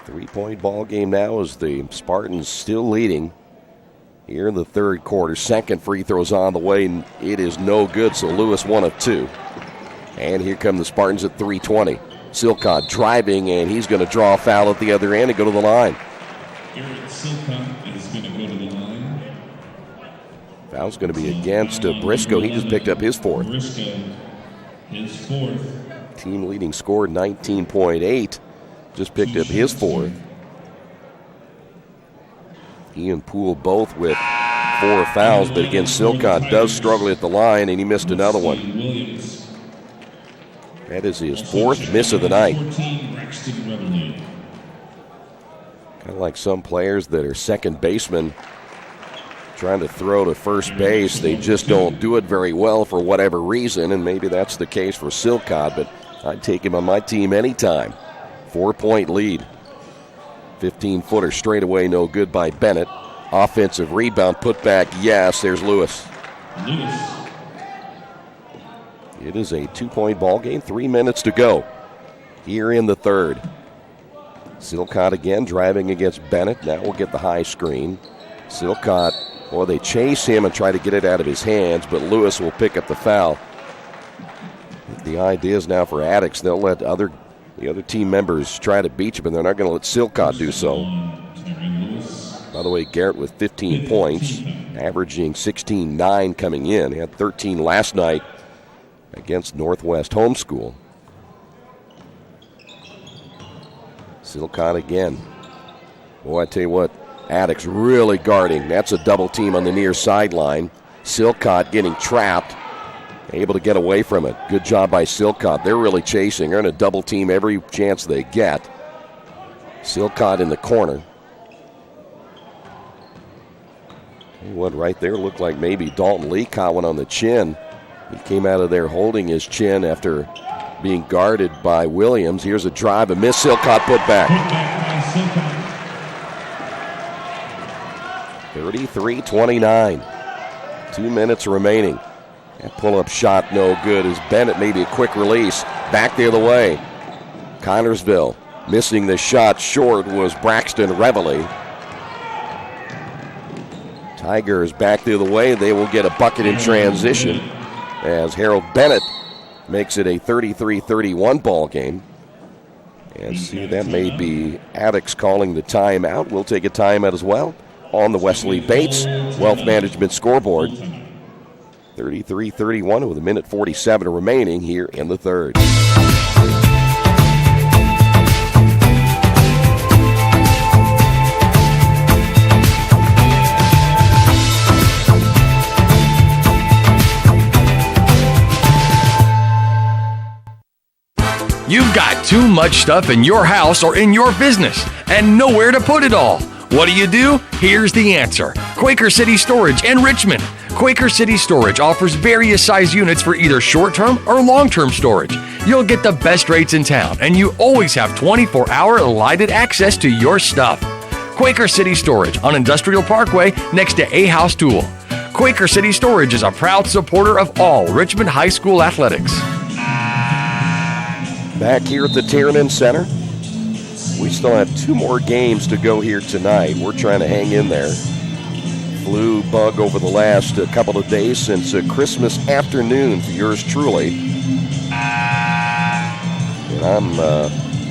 3-point ball game now as the Spartans still leading here in the third quarter. Second free throw's on the way, and it is no good, so Lewis 1 of 2. And here come the Spartans at 3:20. Silcott driving, and he's going to draw a foul at the other end and go to the line. Silcott is going to go to the line. Foul's going to be against Briscoe. He just picked up his 4th. Briscoe, his 4th. Team leading score 19.8. Just picked up his 4th. He and Poole both with 4 fouls, but again, Silcott does struggle at the line, and he missed another one. That is his 4th miss of the night. Kind of like some players that are second basemen trying to throw to first base. They just don't do it very well for whatever reason, and maybe that's the case for Silcott, but I'd take him on my team anytime. 4-point lead. 15-footer straight away, no good by Bennett. Offensive rebound, put back, yes, there's Lewis. It is a 2-point ball game, 3 minutes to go here in the third. Silcott again driving against Bennett. Now we'll get the high screen. Silcott, well, they chase him and try to get it out of his hands, but Lewis will pick up the foul. The idea is now for Attucks, they'll let the other team members try to beat you, but they're not going to let Silcott do so. By the way, Garrett with 15 points, averaging 16-9 coming in. He had 13 last night against Northwest Homeschool. Silcott again. Boy, I tell you what, Attucks really guarding. That's a double team on the near sideline. Silcott getting trapped, able to get away from it. Good job by Silcott. They're really chasing. They're going to double team every chance they get. Silcott in the corner. Tell you what, right there looked like maybe Dalton Lee caught one on the chin. He came out of there holding his chin after being guarded by Williams. Here's a drive, a miss. Silcott put back. 33-29. 2 minutes remaining. That pull-up shot no good as Bennett maybe a quick release. Back the other way. Connersville missing the shot short was Braxton Reveille. Tigers back the other way. They will get a bucket in transition as Harold Bennett makes it a 33-31 ball game. And see, that may be Attucks calling the timeout. We'll take a timeout as well on the Wesley Bates Wealth Management scoreboard. 33-31 with 1:47 remaining here in the third. You've got too much stuff in your house or in your business and nowhere to put it all. What do? Here's the answer. Quaker City Storage in Richmond. Quaker City Storage offers various size units for either short-term or long-term storage. You'll get the best rates in town, and you always have 24-hour lighted access to your stuff. Quaker City Storage on Industrial Parkway next to A House Tool. Quaker City Storage is a proud supporter of all Richmond High School athletics. Back here at the Tiernan Center. We still have 2 more games to go here tonight. We're trying to hang in there. Flu bug over the last couple of days since Christmas afternoon for yours truly. And I'm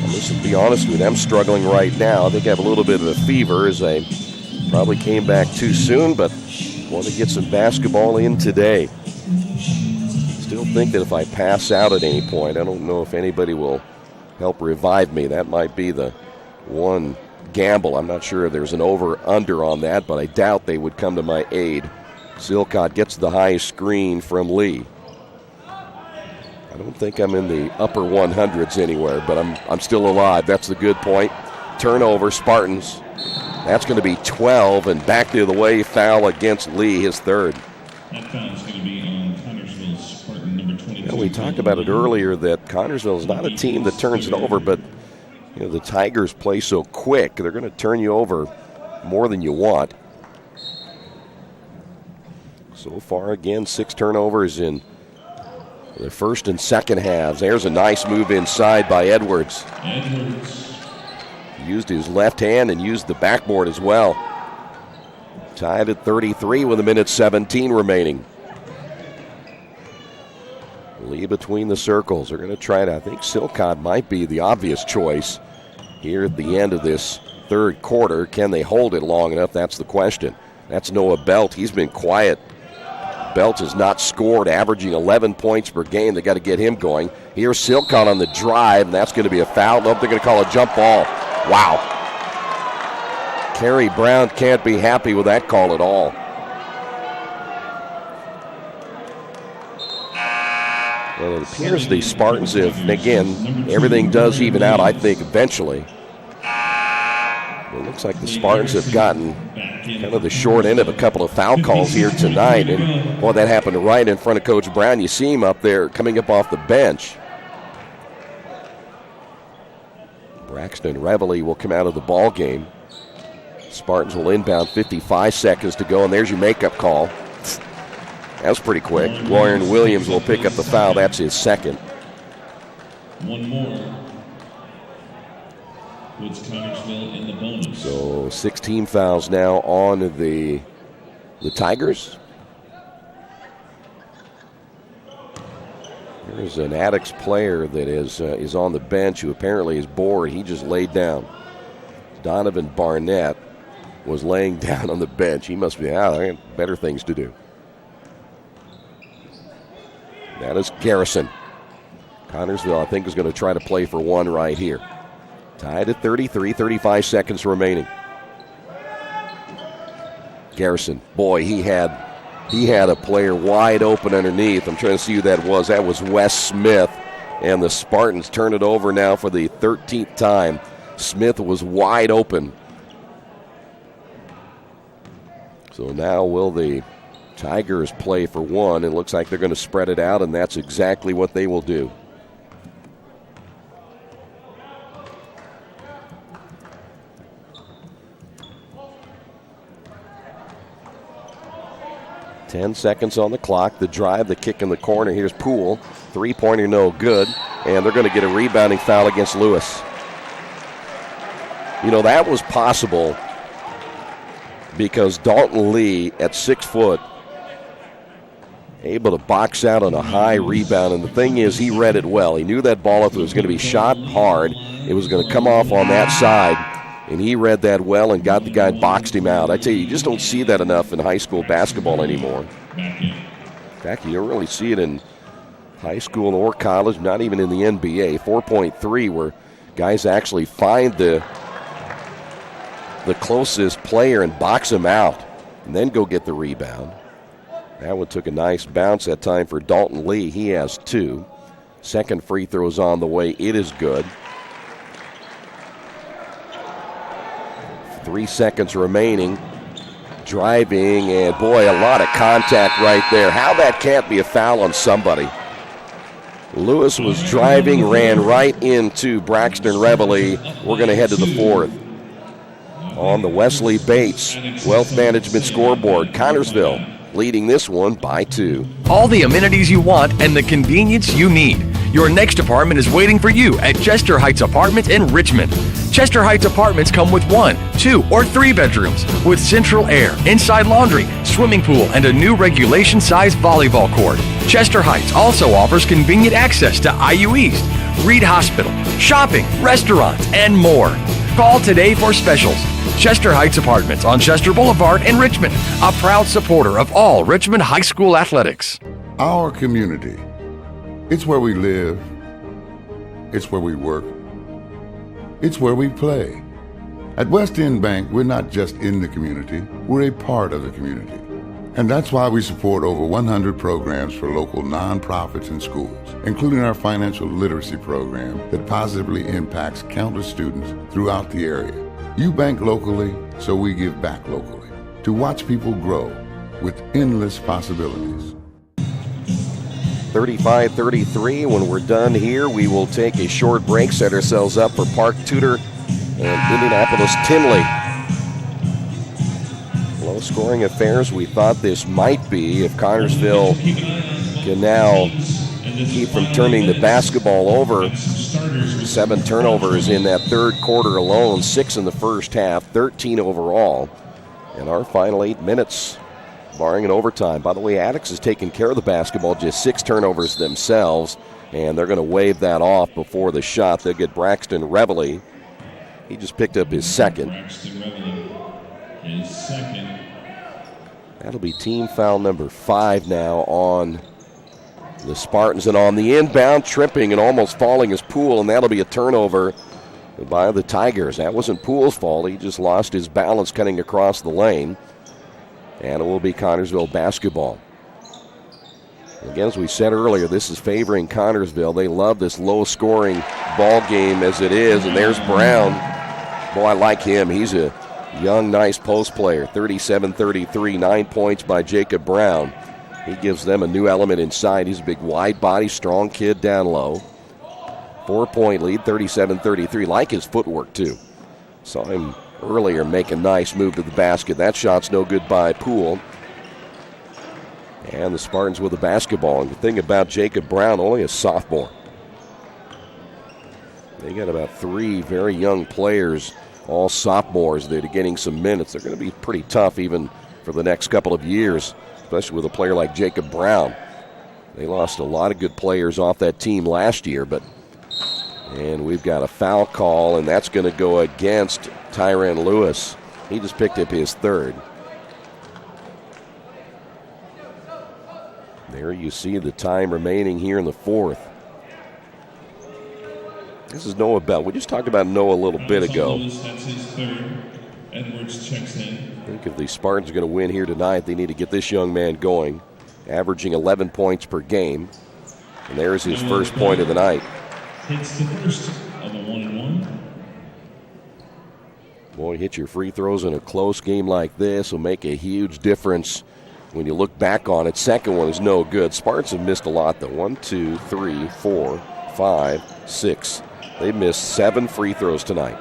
just to be honest with you, I'm struggling right now. I think I have a little bit of a fever as I probably came back too soon, but want to get some basketball in today. Still think that if I pass out at any point, I don't know if anybody will help revive me. That might be the one gamble. I'm not sure if there's an over-under on that, but I doubt they would come to my aid. Silcott gets the high screen from Lee. I don't think I'm in the upper 100s anywhere, but I'm still alive. That's the good point. Turnover, Spartans. That's going to be 12, and back the other way, foul against Lee, his third. That foul is going to be on Connersville Spartan number 22. We talked about it earlier that Connersville is not a team that turns it over, but the Tigers play so quick. They're going to turn you over more than you want. So far, again, 6 turnovers in the first and second halves. There's a nice move inside by Edwards. Used his left hand and used the backboard as well. Tied at 33 with 1:17 remaining. Lee between the circles. They're going to try to, I think Silcott might be the obvious choice here at the end of this third quarter. Can they hold it long enough? That's the question. That's Noah Belt. He's been quiet. Belt has not scored, averaging 11 points per game. They got to get him going. Here's Silcott on the drive, and that's going to be a foul. Nope, they're going to call a jump ball. Wow. Kerry Brown can't be happy with that call at all. Well, it appears the Spartans have, and again, everything does even out, I think, eventually. It looks like the Spartans have gotten kind of the short end of a couple of foul calls here tonight. And, boy, that happened right in front of Coach Brown. You see him up there coming up off the bench. Braxton Reveille will come out of the ball game. Spartans will inbound, 55 seconds to go, and there's your makeup call. That was pretty quick. Warren Williams will pick up the foul. That's his second. One more. Puts Connersville in the bonus. So 16 fouls now on the Tigers. There's an Attucks player that is on the bench who apparently is bored. He just laid down. Donovan Barnett was laying down on the bench. He must be out. I got better things to do. That is Garrison. Connersville, I think, is going to try to play for one right here. Tied at 33, 35 seconds remaining. Garrison, boy, he had a player wide open underneath. I'm trying to see who that was. That was Wes Smith. And the Spartans turn it over now for the 13th time. Smith was wide open. So now will the Tigers play for one? It looks like they're going to spread it out, and that's exactly what they will do. Ten seconds on the clock. The drive, the kick in the corner. Here's Poole. Three-pointer no good. And they're going to get a rebounding foul against Lewis. You know, that was possible because Dalton Lee at 6 foot able to box out on a high rebound. And the thing is, he read it well. He knew that ball, if it was going to be shot hard, it was going to come off on that side. And he read that well and got the guy, boxed him out. I tell you just don't see that enough in high school basketball anymore. In fact, you don't really see it in high school or college, not even in the NBA. 4.3 where guys actually find the closest player and box him out and then go get the rebound. That one took a nice bounce that time for Dalton Lee. He has 2. Second free throw is on the way. It is good. 3 seconds remaining. Driving, and boy, a lot of contact right there. How that can't be a foul on somebody. Lewis was driving, ran right into Braxton Reveille. We're going to head to the 4th. On the Wesley Bates Wealth Management scoreboard, Connersville leading this one by 2. All the amenities you want and the convenience you need. Your next apartment is waiting for you at Chester Heights Apartments in Richmond. Chester Heights Apartments come with 1, 2, or 3 bedrooms with central air, inside laundry, swimming pool, and a new regulation-size volleyball court. Chester Heights also offers convenient access to IU East, Reed Hospital, shopping, restaurants, and more. Call today for specials. Chester Heights Apartments on Chester Boulevard in Richmond, a proud supporter of all Richmond High School athletics. Our community. It's where we live. It's where we work. It's where we play. At West End Bank, we're not just in the community, we're a part of the community. And that's why we support over 100 programs for local nonprofits and schools, including our financial literacy program that positively impacts countless students throughout the area. You bank locally, so we give back locally to watch people grow with endless possibilities. 35-33. When we're done here, we will take a short break, set ourselves up for Park Tudor and Indianapolis Tinley. Low-scoring affairs. We thought this might be if Connersville can now keep from turning the basketball over. 7 turnovers in that third quarter alone, 6 in the first half, 13 overall. In our final 8 minutes, barring an overtime. By the way, Attucks has taken care of the basketball, just 6 turnovers themselves, and they're going to wave that off before the shot. They'll get Braxton Reveille. He just picked up his second. That'll be team foul number 5 now on the Spartans. And on the inbound, tripping and almost falling is Poole, and that'll be a turnover by the Tigers. That wasn't Poole's fault. He just lost his balance cutting across the lane. And it will be Connersville basketball. Again, as we said earlier, this is favoring Connersville. They love this low-scoring ball game as it is. And there's Brown. Boy, I like him. He's a young, nice post player. 37-33, 9 points by Jacob Brown. He gives them a new element inside. He's a big, wide body, strong kid down low. 4-point lead, 37-33. Like his footwork, too. Saw him earlier make a nice move to the basket. That shot's no good by Poole. And the Spartans with the basketball. And the thing about Jacob Brown, only a sophomore. They got about 3 very young players, all sophomores that are getting some minutes. They're going to be pretty tough even for the next couple of years, especially with a player like Jacob Brown. They lost a lot of good players off that team last year, and we've got a foul call, and that's going to go against Tyron Lewis. He just picked up his 3rd. There you see the time remaining here in the 4th. This is Noah Bell. We just talked about Noah a little bit ago. That's his third. Edwards checks in. I think if the Spartans are going to win here tonight, they need to get this young man going, averaging 11 points per game. And there's his first point of the night. Hits the first of a 1-and-1. Boy, hit your free throws in a close game like this will make a huge difference when you look back on it. Second one is no good. Spartans have missed a lot, though. 1, 2, 3, 4, 5, 6. They missed 7 free throws tonight.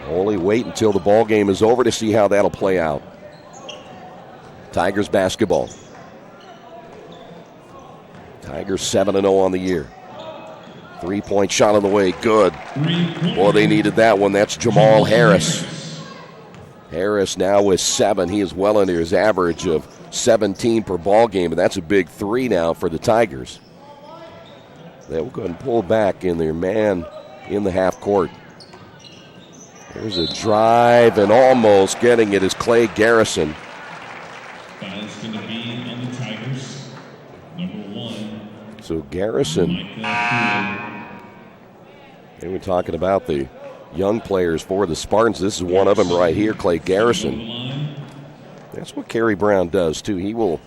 Only wait until the ball game is over to see how that'll play out. Tigers basketball. Tigers 7-0 on the year. 3-point shot on the way, good. Boy, they needed that one. That's Jamal Harris. Harris now with 7. He is well under his average of 17 per ball game, and that's a big 3 now for the Tigers. They'll go ahead and pull back in their man in the half court. There's a drive, and almost getting it is Clay Garrison. Foul's going to be on the Tigers. Number 1. So Garrison. They were talking about the young players for the Spartans. This is one of them right here, Clay Garrison. That's what Kerry Brown does, too. He will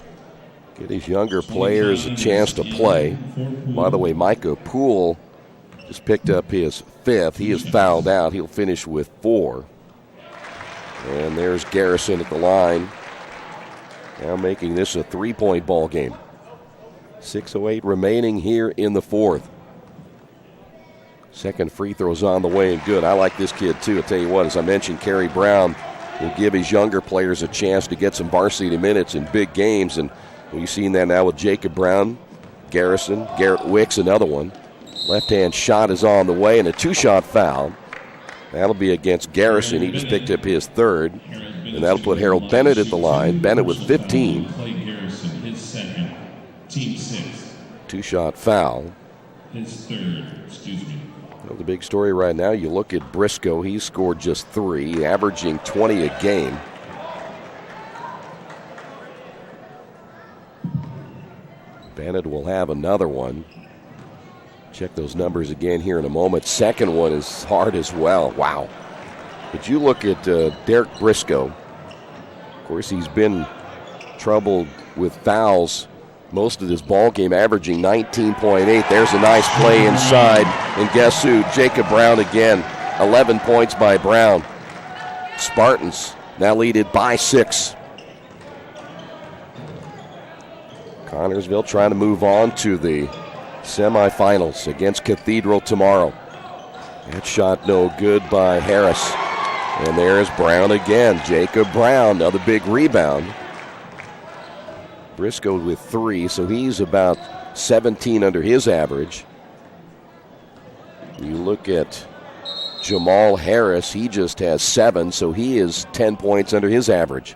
get his younger players a chance to play. By the way, Micah Poole just picked up his 5th. He is fouled out. He'll finish with 4. And there's Garrison at the line. Now making this a 3-point ball game. 6:08 remaining here in the 4th. Second free throw's on the way and good. I like this kid too. I'll tell you what, as I mentioned, Kerry Brown will give his younger players a chance to get some varsity minutes in big games. And we've seen that now with Jacob Brown, Garrison, Garrett Wicks, another one. Left-hand shot is on the way, and a 2-shot foul. That'll be against Garrison. He just picked up his 3rd. And that'll put Harold Bennett at the line. Bennett with 15. Clay Garrison, his 2nd. Team 6th. 2-shot foul. His 3rd, excuse me. Well, the big story right now, you look at Briscoe. He scored just 3, averaging 20 a game. Bennett will have another one. Check those numbers again here in a moment. Second one is hard as well. Wow. But you look at Derek Briscoe. Of course, he's been troubled with fouls most of this ball game, averaging 19.8. There's a nice play inside. And guess who? Jacob Brown again. 11 points by Brown. Spartans now lead it by 6. Connersville trying to move on to the semifinals against Cathedral tomorrow. That shot no good by Harris. And there's Brown again. Jacob Brown, another big rebound. Briscoe with 3, so he's about 17 under his average. You look at Jamal Harris, he just has 7, so he is 10 points under his average.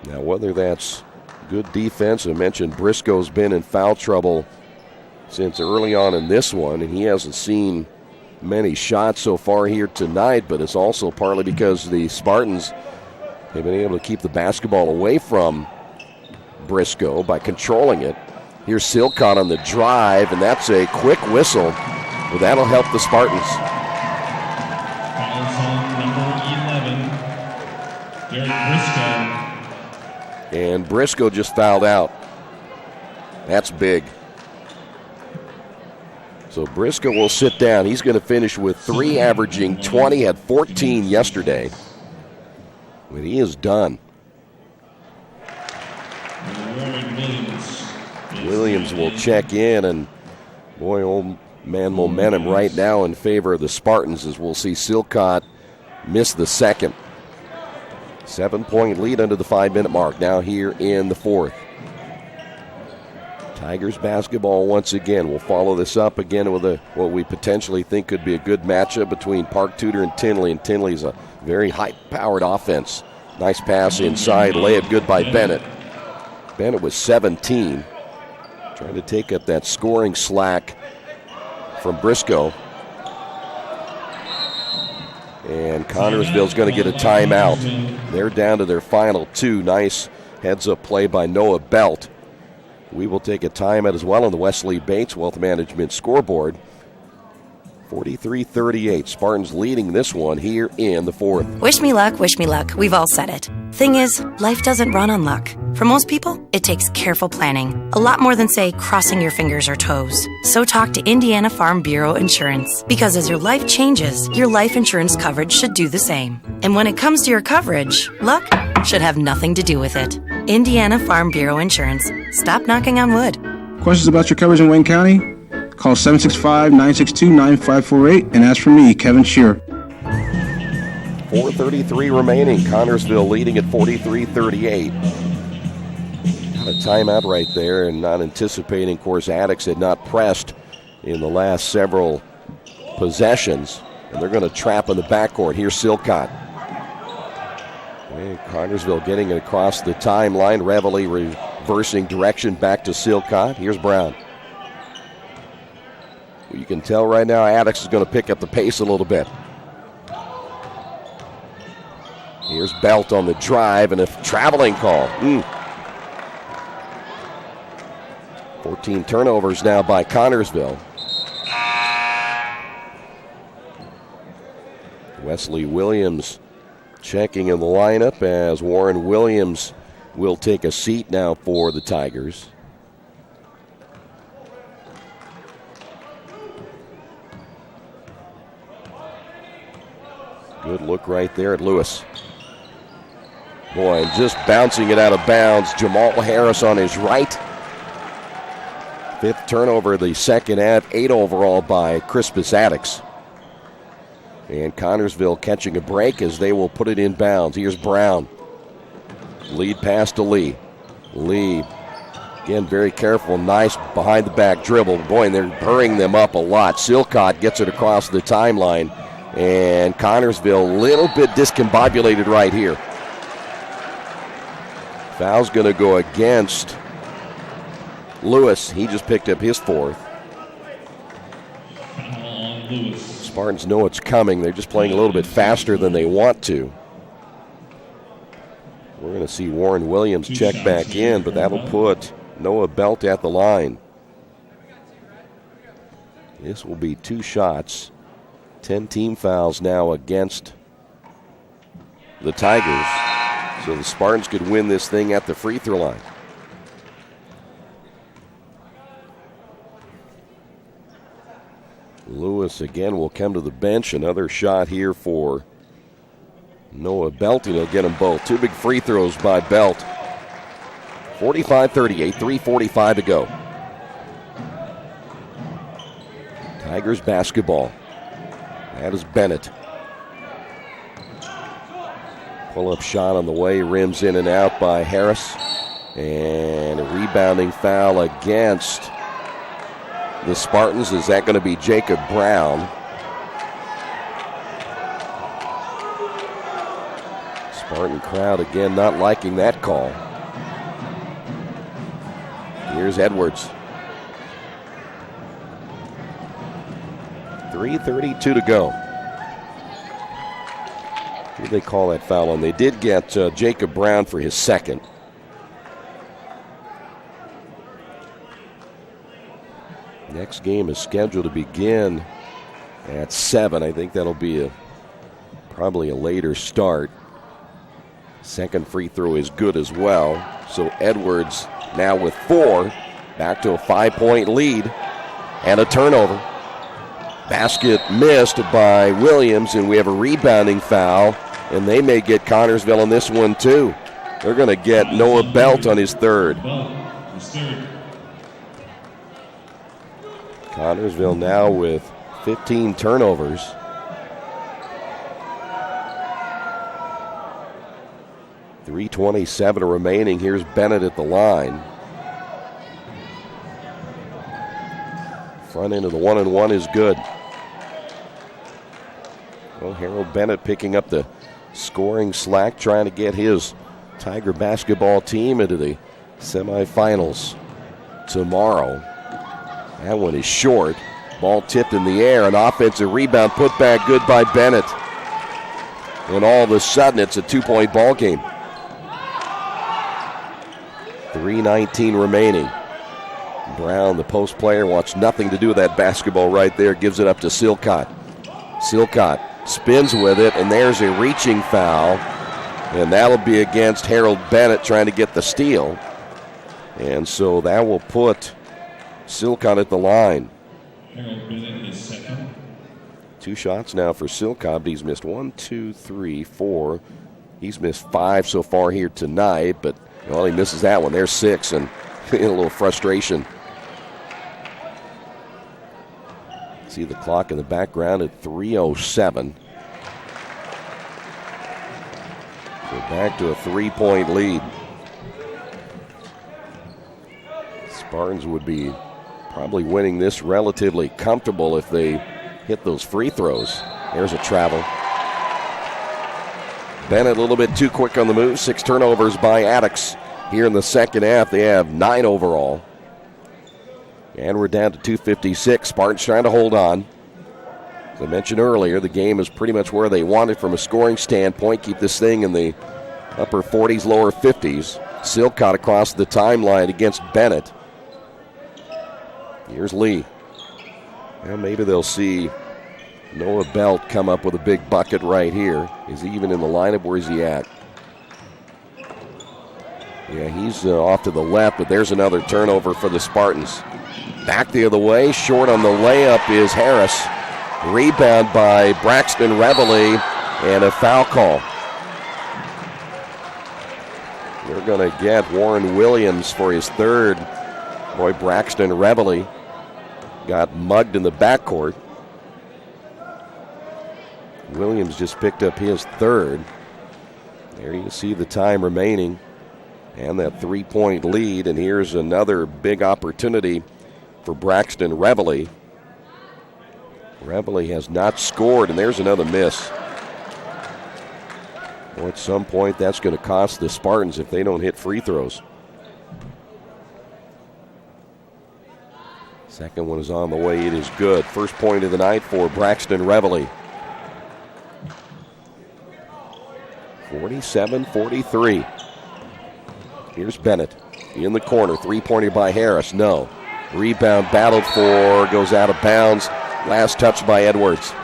Now, whether that's good defense, I mentioned Briscoe's been in foul trouble since early on in this one, and he hasn't seen many shots so far here tonight, but it's also partly because the Spartans have been able to keep the basketball away from Briscoe by controlling it. Here's Silcott on the drive, and that's a quick whistle, but that'll help the Spartans. Fouls on number 11, Derek Briscoe. And Briscoe just fouled out. That's big. So Briscoe will sit down. He's going to finish with 3, averaging 20, had 14 yesterday. But he is done. Williams will check in, and boy, old man, momentum right now in favor of the Spartans as we'll see Silcott miss the second. 7-point lead under the 5-minute mark now here in the 4th. Tigers basketball once again. We'll follow this up again with what we potentially think could be a good matchup between Park Tudor and Tinley. And Tinley's a very high-powered offense. Nice pass inside, layup good by Bennett. Bennett was 17. Trying to take up that scoring slack from Briscoe. And Connersville's going to get a timeout. They're down to their final 2. Nice heads-up play by Noah Belt. We will take a timeout as well on the Wesley Bates Wealth Management scoreboard. 43-38. Spartans leading this one here in the fourth. Wish me luck, wish me luck. We've all said it. Thing is, life doesn't run on luck. For most people, it takes careful planning. A lot more than, say, crossing your fingers or toes. So talk to Indiana Farm Bureau Insurance. Because as your life changes, your life insurance coverage should do the same. And when it comes to your coverage, luck should have nothing to do with it. Indiana Farm Bureau Insurance. Stop knocking on wood. Questions about your coverage in Wayne County? Call 765-962-9548 and ask for me, Kevin Shearer. 4:33 remaining. Connersville leading at 43-38. Got a timeout right there, and not anticipating. Of course, Attucks had not pressed in the last several possessions, and they're going to trap in the backcourt. Here's Silcott. And Connersville getting it across the timeline. Reveille reversing direction back to Silcott. Here's Brown. You can tell right now Attucks is going to pick up the pace a little bit. Here's Belt on the drive and a traveling call. 14 turnovers now by Connersville. Wesley Williams checking in the lineup as Warren Williams will take a seat now for the Tigers. Good look right there at Lewis. Boy, just bouncing it out of bounds. Jamal Harris on his right. Fifth turnover of the second half. 8 overall by Crispus Attucks. And Connersville catching a break as they will put it in bounds. Here's Brown. Lead pass to Lee. Lee, again, very careful. Nice behind the back dribble. Boy, and they're hurrying them up a lot. Silcott gets it across the timeline. And Connersville a little bit discombobulated right here. Foul's going to go against Lewis. He just picked up his fourth. Spartans know it's coming. They're just playing a little bit faster than they want to. We're going to see Warren Williams check back in, but that'll put Noah Belt at the line. This will be 2 shots. 10 team fouls now against the Tigers. So the Spartans could win this thing at the free throw line. Lewis again will come to the bench. Another shot here for Noah Belt. He'll get them both. 2 big free throws by Belt. 45-38, 3:45 to go. Tigers basketball. That is Bennett. Pull-up shot on the way, rims in and out by Harris. And a rebounding foul against the Spartans. Is that going to be Jacob Brown? Spartan crowd again not liking that call. Here's Edwards. 3:32 to go. Who did they call that foul on? They did get Jacob Brown for his second. Next game is scheduled to begin at 7. I think that'll be probably a later start. Second free throw is good as well. So Edwards now with 4, back to a 5-point lead and a turnover. Basket missed by Williams, and we have a rebounding foul, and they may get Connersville on this one too. They're going to get Noah Belt on his third. Connersville now with 15 turnovers. .327 remaining. Here's Bennett at the line. Front end of the 1-and-1 is good. Well, Harold Bennett picking up the scoring slack, trying to get his Tiger basketball team into the semifinals tomorrow. That one is short. Ball tipped in the air. An offensive rebound put back good by Bennett. And all of a sudden, it's a 2-point ball game. 3:19 remaining. Brown, the post player, wants nothing to do with that basketball right there. Gives it up to Silcott. Silcott spins with it, and there's a reaching foul. And that'll be against Harold Bennett trying to get the steal. And so that will put Silcott at the line. Harold Bennett is second. 2 shots now for Silcott. He's missed 1, 2, 3, 4. He's missed 5 so far here tonight, but well, he misses that one. There's 6, and a little frustration. See the clock in the background at 3:07. So back to a 3-point lead. Spartans would be probably winning this relatively comfortable if they hit those free throws. There's a travel. Bennett a little bit too quick on the move. 6 turnovers by Attucks here in the second half. They have 9 overall. And we're down to 2:56. Spartans trying to hold on. As I mentioned earlier, the game is pretty much where they want it from a scoring standpoint. Keep this thing in the upper 40s, lower 50s. Silcott across the timeline against Bennett. Here's Lee. Well, maybe they'll see Noah Belt come up with a big bucket right here. Is he even in the lineup? Where is he at? Yeah, he's off to the left, but there's another turnover for the Spartans. Back the other way. Short on the layup is Harris. Rebound by Braxton Reveille and a foul call. They're going to get Warren Williams for his 3rd. Boy, Braxton Reveille got mugged in the backcourt. Williams just picked up his 3rd. There you see the time remaining and that 3-point lead. And here's another big opportunity for Braxton Reveille. Reveille has not scored, and there's another miss. Well, at some point, that's going to cost the Spartans if they don't hit free throws. Second one is on the way. It is good. First point of the night for Braxton Reveille. 47-43. Here's Bennett in the corner. 3-pointer by Harris. No. Rebound battled for. Goes out of bounds. Last touch by Edwards.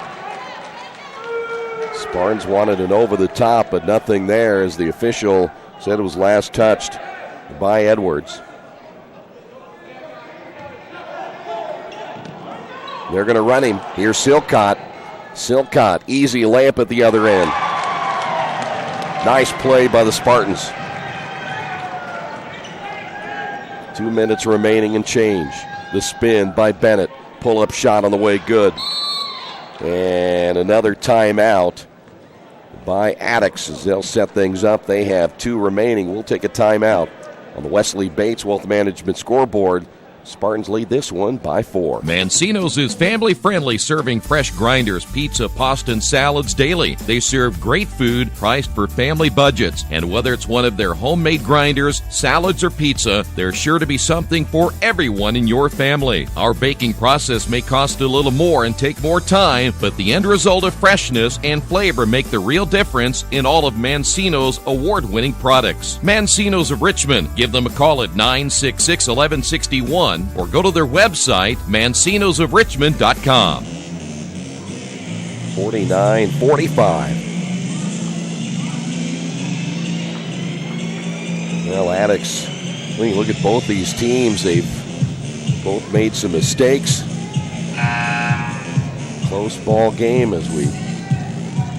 Spartans wanted an over the top, but nothing there as the official said it was last touched by Edwards. They're going to run him. Here's Silcott. Silcott, easy layup at the other end. Nice play by the Spartans. 2 minutes remaining and change. The spin by Bennett. Pull-up shot on the way, good. And another timeout by Attucks as they'll set things up. They have 2 remaining. We'll take a timeout on the Wesley Bates Wealth Management scoreboard. Spartans lead this one by 4. Mancino's is family-friendly, serving fresh grinders, pizza, pasta, and salads daily. They serve great food priced for family budgets. And whether it's one of their homemade grinders, salads, or pizza, there's sure to be something for everyone in your family. Our baking process may cost a little more and take more time, but the end result of freshness and flavor make the real difference in all of Mancino's award-winning products. Mancino's of Richmond. Give them a call at 966-1161. Or go to their website, mancinosofrichmond.com. 49-45. Well, Attucks, when you look at both these teams, they've both made some mistakes. Close ball game as we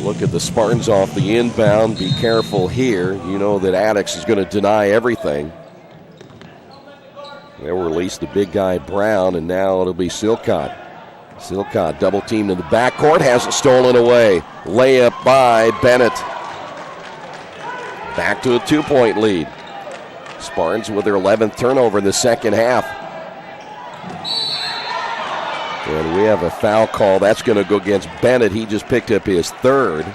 look at the Spartans off the inbound. Be careful here. You know that Attucks is going to deny everything. They'll release the big guy Brown, and now it'll be Silcott. Silcott double teamed in the backcourt, has it stolen away. Layup by Bennett. Back to a 2-point lead. Spartans with their 11th turnover in the second half. And we have a foul call. That's going to go against Bennett. He just picked up his 3rd.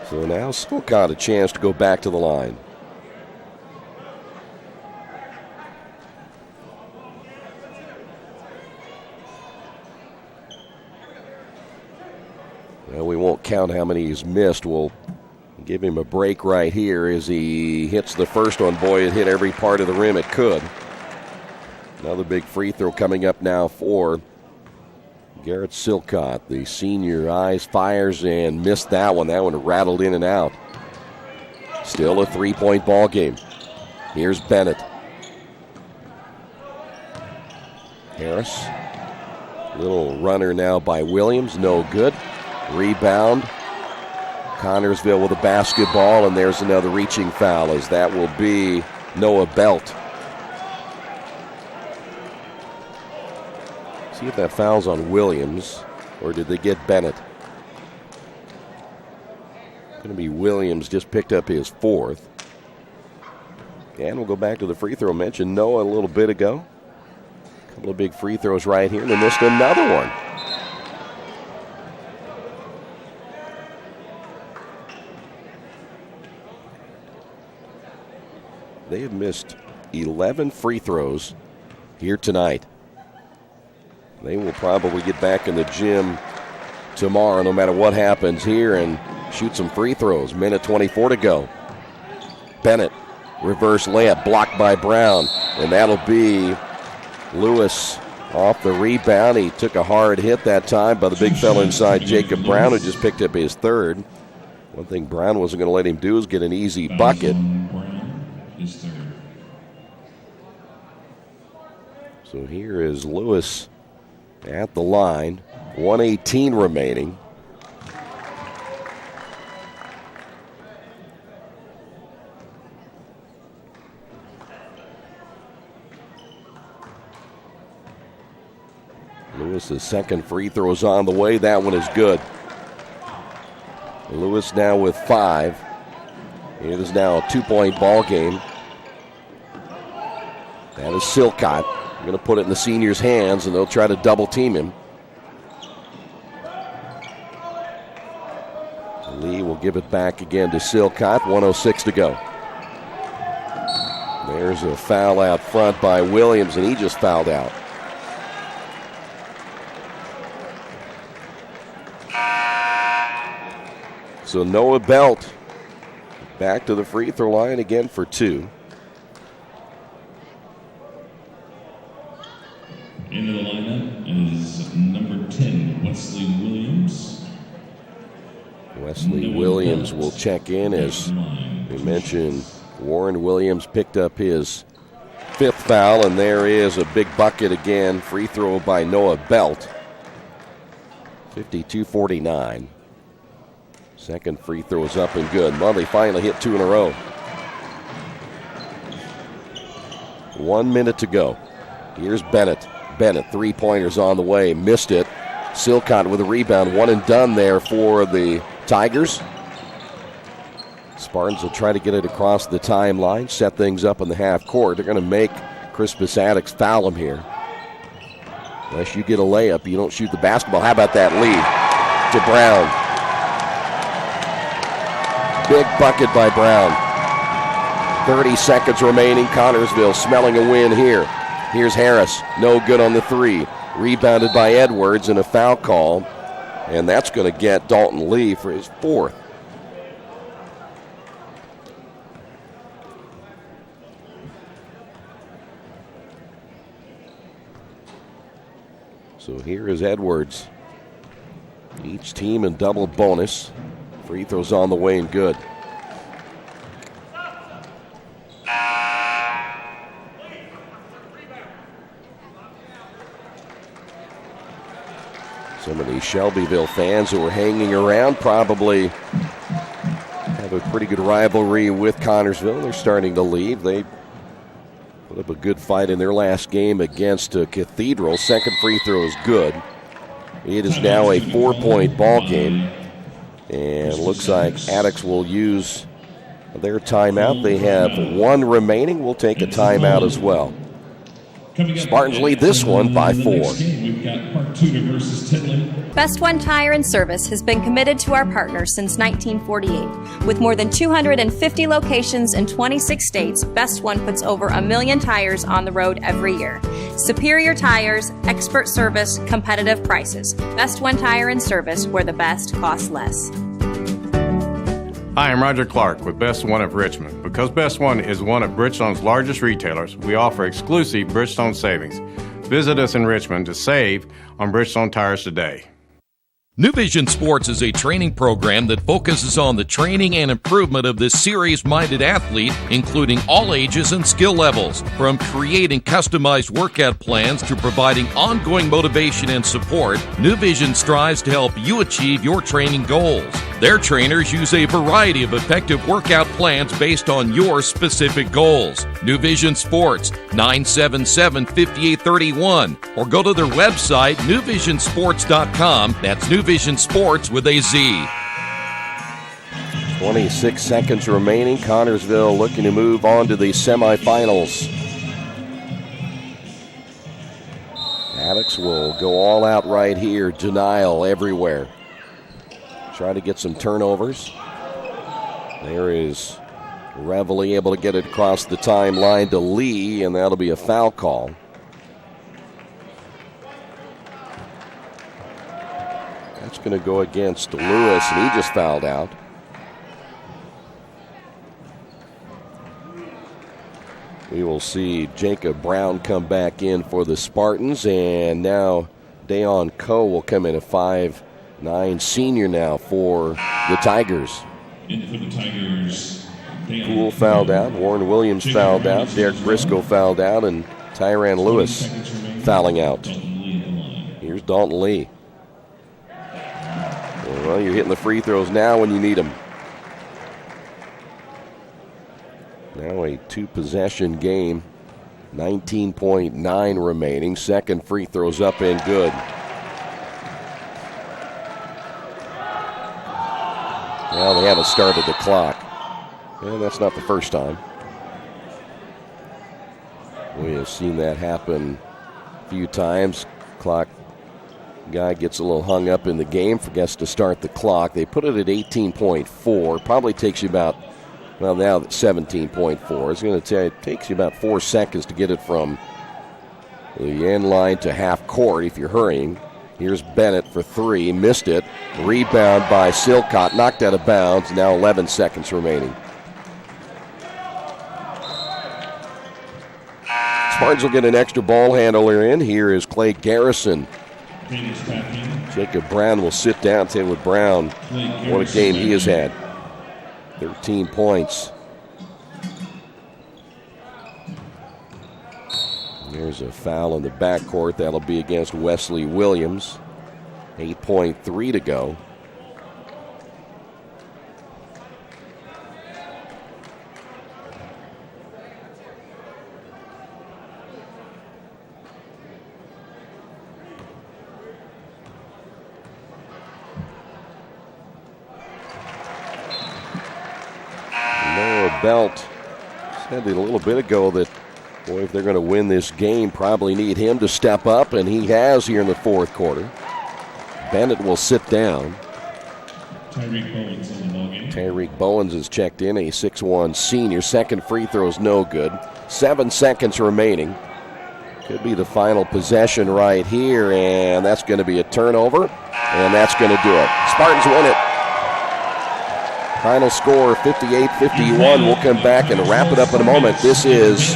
So now Silcott a chance to go back to the line. Well, we won't count how many he's missed. We'll Give him a break right here as he hits the first one. Boy, it hit every part of the rim it could. Another big free throw coming up now for Garrett Silcott. The senior eyes, fires, and missed that one. That one rattled in and out. Still a 3-point ball game. Here's Bennett. Harris. Little runner now by Williams. No good. Rebound. Connersville with a basketball, and there's another reaching foul as that will be Noah Belt. See if that foul's on Williams, or did they get Bennett? Going to be Williams, just picked up his 4th. And we'll go back to the free throw. Mentioned Noah a little bit ago. A couple of big free throws right here, and they missed another one. They have missed 11 free throws here tonight. They will probably get back in the gym tomorrow, no matter what happens here, and shoot some free throws. Minute 24 to go. Bennett, reverse layup, blocked by Brown, and that'll be Lewis off the rebound. He took a hard hit that time by the big fella inside, Jacob Brown, who just picked up his 3rd. One thing Brown wasn't going to let him do is get an easy bucket. So here is Lewis at the line. 1:18 remaining. Lewis's second free throw is on the way. That one is good. Lewis now with 5. It is now a 2-point ball game. That is Silcott. Going to put it in the senior's hands, and they'll try to double team him. Lee will give it back again to Silcott. 1:06 to go. There's a foul out front by Williams, and he just fouled out. So Noah Belt back to the free throw line again for 2. Into the lineup is number 10, Wesley Williams. Wesley Williams will check in. As we mentioned, Warren Williams picked up his 5th foul, and there is a big bucket again. Free throw by Noah Belt. 52-49. Second free throw is up and good. Well, they finally hit 2 in a row. 1 minute to go. Here's Bennett. Bennett, 3-pointers on the way, missed it. Silcott with a rebound, 1 and done there for the Tigers. Spartans will try to get it across the timeline, set things up in the half court. They're going to make Crispus Attucks foul him here. Unless you get a layup, you don't shoot the basketball. How about that lead to Brown? Big bucket by Brown. 30 seconds remaining. Connersville smelling a win here. Here's Harris, no good on the 3. Rebounded by Edwards, and a foul call. And that's going to get Dalton Lee for his 4th. So here is Edwards. Each team in double bonus. Free throws on the way and good. Some of these Shelbyville fans who are hanging around probably have a pretty good rivalry with Connersville. They're starting to leave. They put up a good fight in their last game against Cathedral. Second free throw is good. It is now a 4-point ball game. And looks like Attucks will use their timeout. They have 1 remaining. We'll take a timeout as well. Spartans lead this one by 4. Best One Tire and Service has been committed to our partners since 1948. With more than 250 locations in 26 states, Best One puts over 1 million tires on the road every year. Superior tires, expert service, competitive prices. Best One Tire and Service, where the best costs less. Hi, I'm Roger Clark with Best One of Richmond. Because Best One is one of Bridgestone's largest retailers, we offer exclusive Bridgestone savings. Visit us in Richmond to save on Bridgestone tires today. New Vision Sports is a training program that focuses on the training and improvement of the serious-minded athlete, including all ages and skill levels. From creating customized workout plans to providing ongoing motivation and support, New Vision strives to help you achieve your training goals. Their trainers use a variety of effective workout plans based on your specific goals. New Vision Sports, 977-5831, or go to their website, newvisionsports.com. That's New Vision Sports with a Z. 26 seconds remaining. Connersville looking to move on to the semifinals. Attucks will go all out right here. Denial everywhere. Try to get some turnovers. There is Reveille able to get it across the timeline to Lee, and that'll be a foul call. That's going to go against Lewis, and he just fouled out. We will see Jacob Brown come back in for the Spartans, and now Dayon Coe will come in, a 5'9" senior now for the Tigers. In for the Tigers, Poole fouled out, Warren Williams fouled out, Derek Briscoe fouled out, and Tyrann Lewis fouling out. Here's Dalton Lee. Well, you're hitting the free throws now when you need them. Now a two-possession game. 19.9 remaining. Second free throws up and good. Well, they haven't started the clock. And that's not the first time. We have seen that happen a few times. Clock guy gets a little hung up in the game, forgets to start the clock. They put it at 18.4. Probably takes you about, well, now that's 17.4. It's going to tell you it takes you about 4 seconds to get it from the end line to half court if you're hurrying. Here's Bennett for three, missed it. Rebound by Silcott, knocked out of bounds. Now 11 seconds remaining. Spartans will get an extra ball handler in. Here is Clay Garrison. Jacob Brown will sit down. Taylor Brown, what a game he has had. 13 points. There's a foul in the backcourt. That'll be against Wesley Williams. 8.3 to go. Belt said a little bit ago that, boy, if they're going to win this game, probably need him to step up, and he has here in the fourth quarter. Bennett will sit down. Tyreek Bowens is checked in, a 6'1" senior. Second free throw is no good. 7 seconds remaining. Could be the final possession right here, and that's going to be a turnover, and that's going to do it. Spartans win it. Final score 58-51. We'll come back and wrap it up in a moment. This is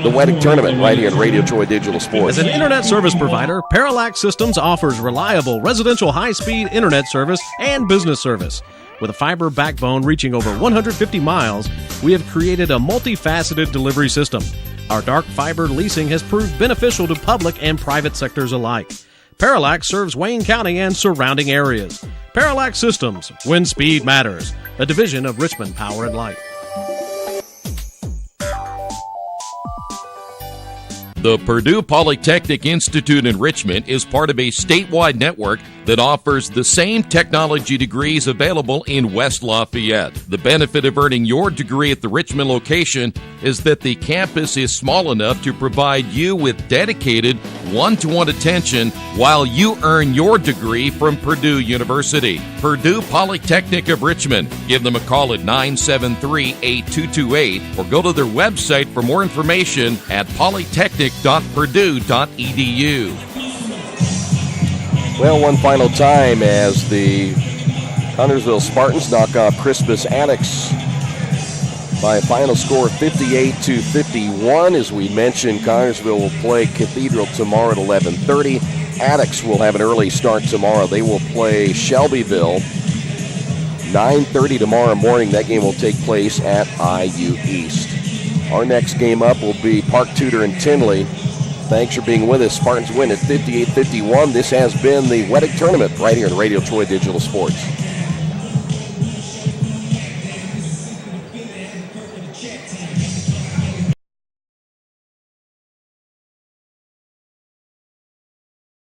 the Wettig Tournament right here at Radio Troy Digital Sports. As an internet service provider, Parallax Systems offers reliable residential high-speed internet service and business service. With a fiber backbone reaching over 150 miles, we have created a multifaceted delivery system. Our dark fiber leasing has proved beneficial to public and private sectors alike. Parallax serves Wayne County and surrounding areas. Parallax Systems, when speed matters. A division of Richmond Power and Light. The Purdue Polytechnic Institute in Richmond is part of a statewide network that offers the same technology degrees available in West Lafayette. The benefit of earning your degree at the Richmond location is that the campus is small enough to provide you with dedicated one-to-one attention while you earn your degree from Purdue University. Purdue Polytechnic of Richmond. Give them a call at 973-8228 or go to their website for more information at polytechnic.purdue.edu. Well, one final time as the Connersville Spartans knock off Crispus Attucks by a final score of 58-51. As we mentioned, Connersville will play Cathedral tomorrow at 11:30. Attucks will have an early start tomorrow. They will play Shelbyville 9:30 tomorrow morning. That game will take place at IU East. Our next game up will be Park Tudor and Tinley. Thanks for being with us. Spartans win at 58-51. This has been the Wettig Tournament right here on Radio Troy Digital Sports.